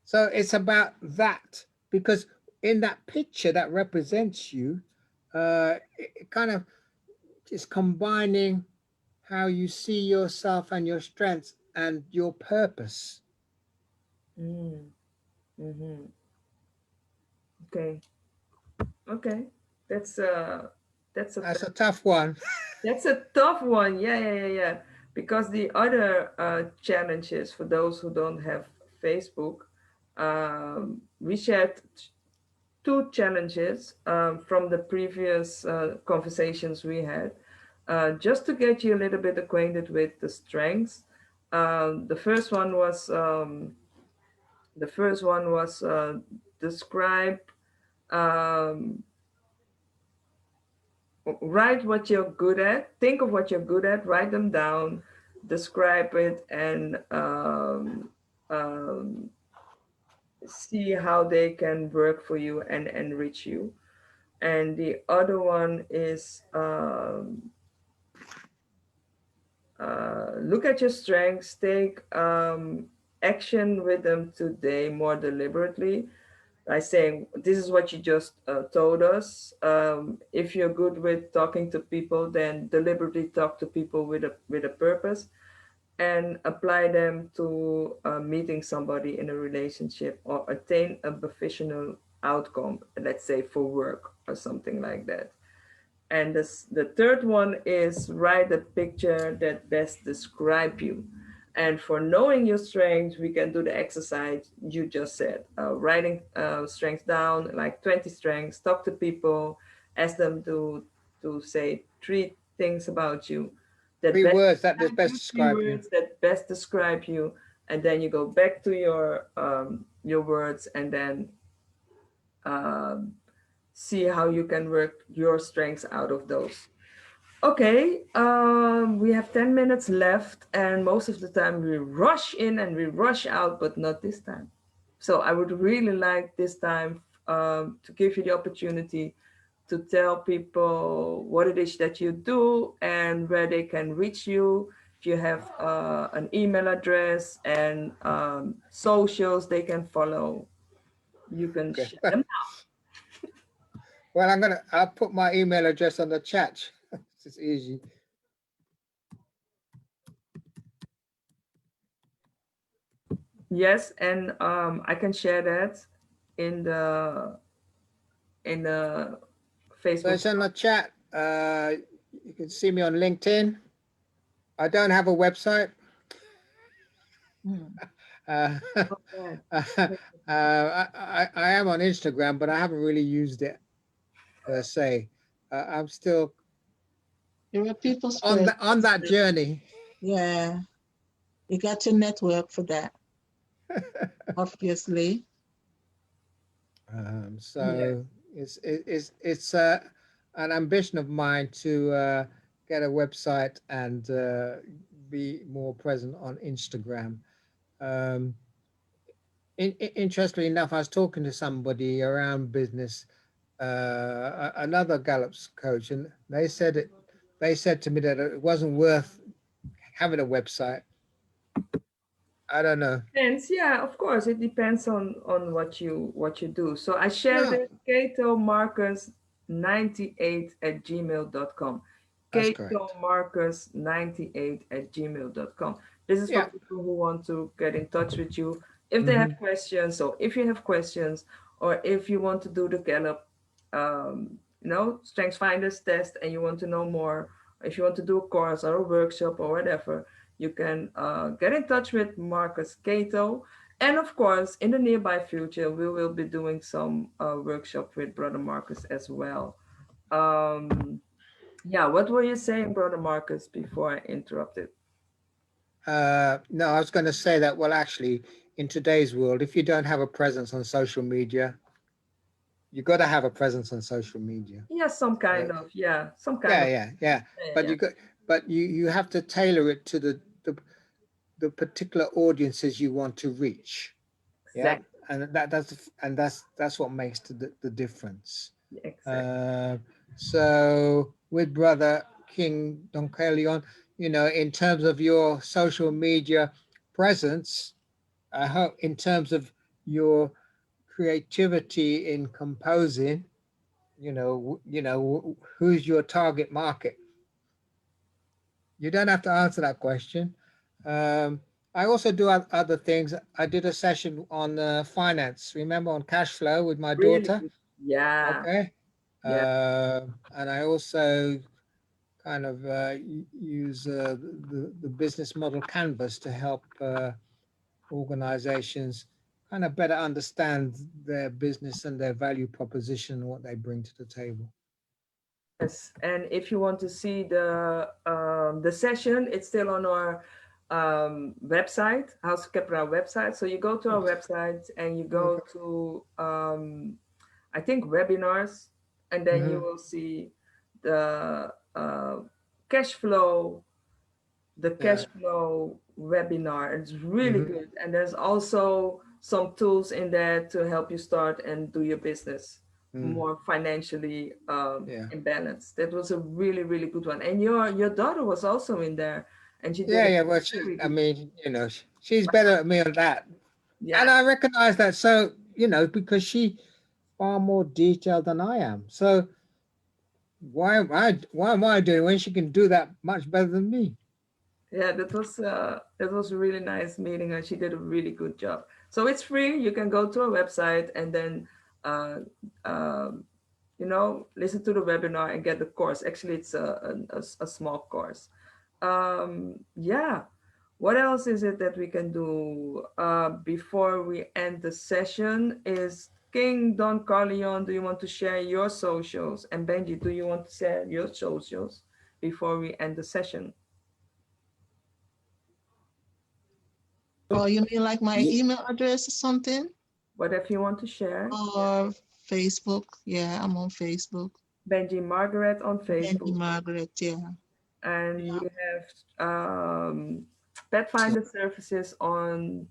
So it's about that, because in that picture that represents you, it kind of is combining how you see yourself and your strengths and your purpose. Okay. Okay. That's a tough one. That's a tough one. Yeah. Because the other challenges for those who don't have Facebook, we shared 2 challenges from the previous conversations we had, just to get you a little bit acquainted with the strengths. The first one was describe, write what you're good at, think of what you're good at, write them down, describe it, and see how they can work for you and enrich you. And the other one is look at your strengths, take action with them today more deliberately by saying, this is what you just told us. If you're good with talking to people, then deliberately talk to people with a purpose, and apply them to meeting somebody in a relationship or attain a professional outcome, let's say for work or something like that. And the third one is write a picture that best describe you. And for knowing your strengths, we can do the exercise you just said. Writing strengths down, like 20 strengths, talk to people, ask them to say 3 things about you that 3 words that describe best you, three describe you. words that best describe you. And then you go back to your words and then um, see how you can work your strengths out of those. Okay, we have 10 minutes left, and most of the time we rush in and we rush out, but not this time. So I would really like this time to give you the opportunity to tell people what it is that you do and where they can reach you. If you have an email address and socials they can follow, you can Okay. share them. Well, I'll put my email address on the chat. It's easy. Yes, and I can share that in the So Facebook. it's on the chat. You can see me on LinkedIn. I don't have a website. Uh, Okay. I am on Instagram, but I haven't really used it per se. I'm still You're a people's on person. that journey. Yeah, you got your network for that, obviously. Yeah. So it's an ambition of mine to get a website and be more present on Instagram. Um, Interestingly enough, I was talking to somebody around business, another Gallup's coach, and they said it. They said to me that it wasn't worth having a website. I don't know. And yeah, of course, it depends on what you do. So I shared No, it, Kato Marcus 98 at gmail.com. that's Kato correct. Marcus 98 at gmail.com. This is for Yeah. people who want to get in touch with you if they Hmm. have questions. So if you have questions or if you want to do the Gallup, Strengths Finders test and you want to know more, if you want to do a course or a workshop or whatever, you can get in touch with Marcus Cato. And of course, in the nearby future, we will be doing some workshop with Brother Marcus as well. Um, yeah, what were you saying, Brother Marcus, before I interrupted? No, I was going to say that. Well, actually, in today's world, if you don't have a presence on social media, you got to have a presence on social media. Yeah, some Uh, kind of, yeah, some kind yeah, of, yeah, yeah. yeah, But yeah, you have to tailor it to the particular audiences you want to reach. Yeah, exactly, and that's what makes the difference. exactly. Uh, so with Brother King Dankerlui, in terms of your social media presence, I hope in terms of your creativity in composing, who's your target market? You don't have to answer that question. Um, I also do other things. I did a session on finance, remember, on cash flow with my Really daughter. good. Yeah, Okay. yeah. And I also kind of use the business model canvas to help organizations kind of better understand their business and their value proposition and what they bring to the table. Yes, and if you want to see the session, it's still on our website, House of Khepera website. So you go to our website and you go Okay. to I think webinars, and then you Hmm. will see the cash flow, the cash Yeah. flow webinar. It's really Hmm. good, and there's also some tools in there to help you start and do your business Mm. more financially Yeah. imbalanced. That was a really really good one, and your daughter was also in there, and she did Yeah. a Yeah. Well, very I good. mean, she's better at me on that. And Yeah, I recognize that. So, because she far more detailed than I am. So why am I doing when she can do that much better than me? yeah, that was a really nice meeting, and she did a really good job. So it's free. You can go to our website and then uh, um, you know, listen to the webinar and get the course. Actually, it's a small course. Yeah. What else is it that we can do before we end the session? Is King Don Carleon, do you want to share your socials? And Benji, do you want to share your socials before we end the session? Oh, you mean like my email address or something? Whatever you want to share. Or Facebook? Yeah, I'm on Facebook. Benji Margaret on Benji Facebook. Margaret, yeah. And you have pet finder services on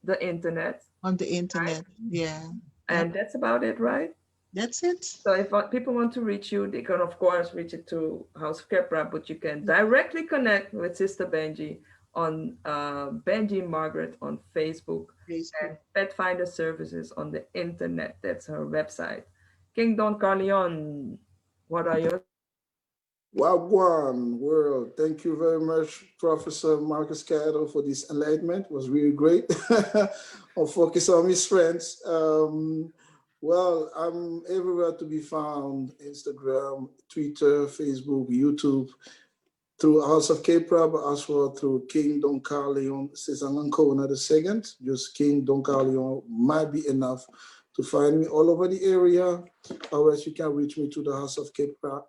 the internet. On the internet, yeah. And that's about it, right? That's it. So if people want to reach you, they can of course reach it to House of Khepera, but you can directly connect with Sister Benji on Benji Margaret on Facebook and Pet Finder Services on the internet. That's her website. King Don Carleon, what are your Wagwan world. Thank you very much, Professor Marcus Cato, for this enlightenment. It was really great. I'll focus on my strengths. Well, I'm everywhere to be found: Instagram, Twitter, Facebook, YouTube, through House of Khepera, but also through King Don Carleon Sesangankona II. Just King Don Carleon might be enough to find me all over the area. Or else you can reach me to the House of Khepera.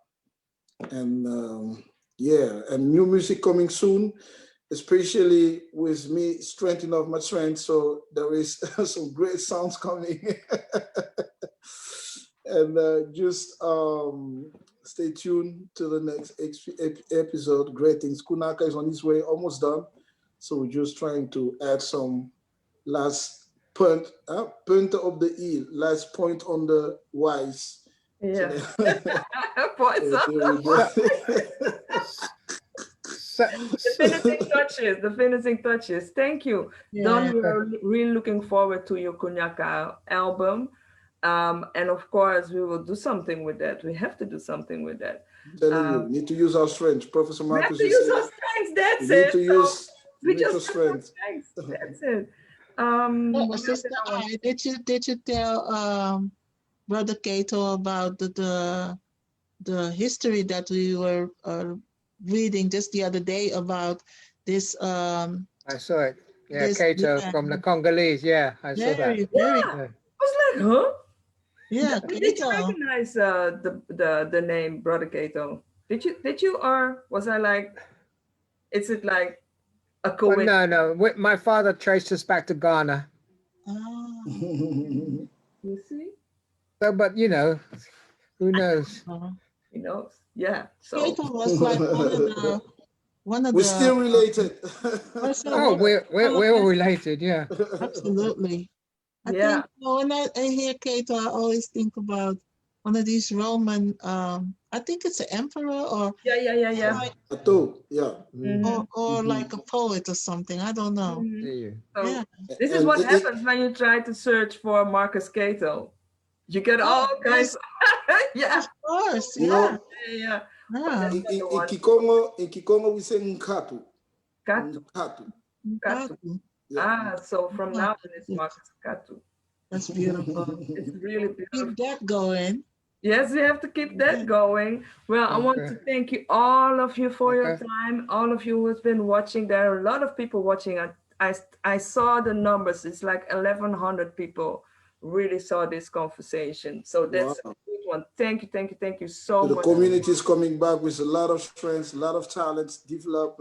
And yeah, and new music coming soon, especially with me strengthening of my strength. So there is some great sounds coming. And just stay tuned to the next episode. Great things. Kunaka is on his way, almost done. So we're just trying to add some last point of the E, last point on the Y's. Yeah. The finishing touches. Thank you. Yeah. Don, we are really looking forward to your Kunyaka album. And of course, we will do something with that. We have to do something with that. You need to use our strength. Professor Marcus, we have to use our strengths. That's it. We need to use we just strength. That's it. Sister I, did you tell Brother Cato about the history that we were reading just the other day about this? I saw it. Yeah, Cato from the Congolese. Yeah, I saw that. I was like, huh? Yeah, did you recognize the name Brother Cato? Did you, or was I like? Is it like a coincidence? Well, no. My father traced us back to Ghana. Oh. You see? So, but you know, who knows? He knows. Yeah. So Cato was like one of the. We're still related. We're all related. Yeah. Absolutely. I think when I hear Cato, I always think about one of these Roman. I think it's an emperor or yeah. Or like a poet or something. I don't know. So this is what happens when you try to search for Marcus Cato. You get all kinds. Of course. Yeah. In Kikongo, we say Nkatu. Katu. Yeah. So from now on, it's Marcus Katu. That's beautiful. It's really beautiful. Keep that going. Yes, we have to keep that going. Well, I want to thank you, all of you, for your time. All of you who's been watching. There are a lot of people watching. I saw the numbers. It's like 1,100 people really saw this conversation. So that's a good one. Thank you so much. The community is coming back with a lot of strengths, a lot of talents, develop,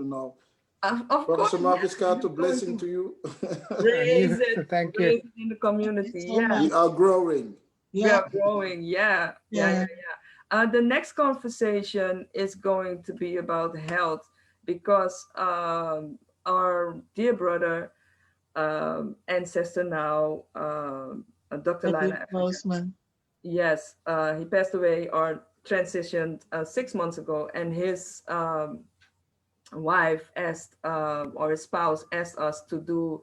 Professor Marcus Cato, blessing to you. Raise it. Thank you. Raise it in the community. We are growing. We are growing. Yeah. The next conversation is going to be about health, because our dear brother, ancestor now, Dr. Lila Boseman. Yes, he passed away or transitioned 6 months ago, and his wife asked, or his spouse asked us to do,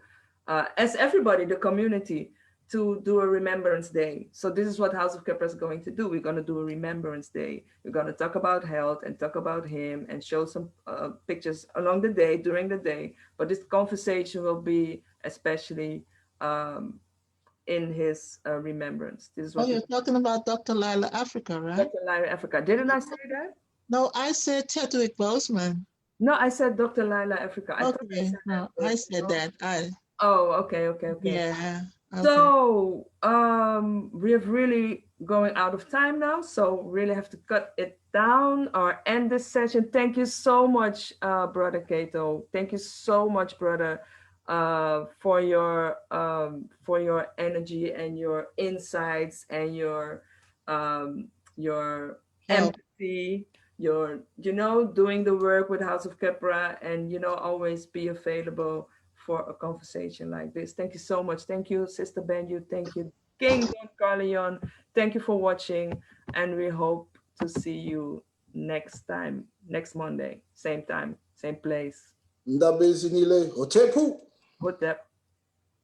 as everybody, the community, to do a remembrance day. So this is what House of Khepera is going to do. We're going to do a remembrance day. We're going to talk about health and talk about him and show some pictures along the day, during the day. But this conversation will be especially in his remembrance. This is Oh, what you're talking about Dr. Lila Africa, right? Dr. Lila Africa. Didn't I say that? No, I said Chadwick Boseman. No, I said Dr. Lila Africa. I thought I Okay, said that. no, I said that. Oh, okay. Yeah. Okay. So we're really going out of time now, so really have to cut it down or end this session. Thank you so much, Brother Cato. Thank you so much, brother, for your energy and your insights and your Help. empathy, your doing the work with House of Khepera, and always be available for a conversation like this. Thank you so much. Thank you, Sister Benji. Thank you, King Don Karleon. Thank you for watching, and we hope to see you next time, next Monday, same time, same place. Ndabezinile Hotepu. Hotep.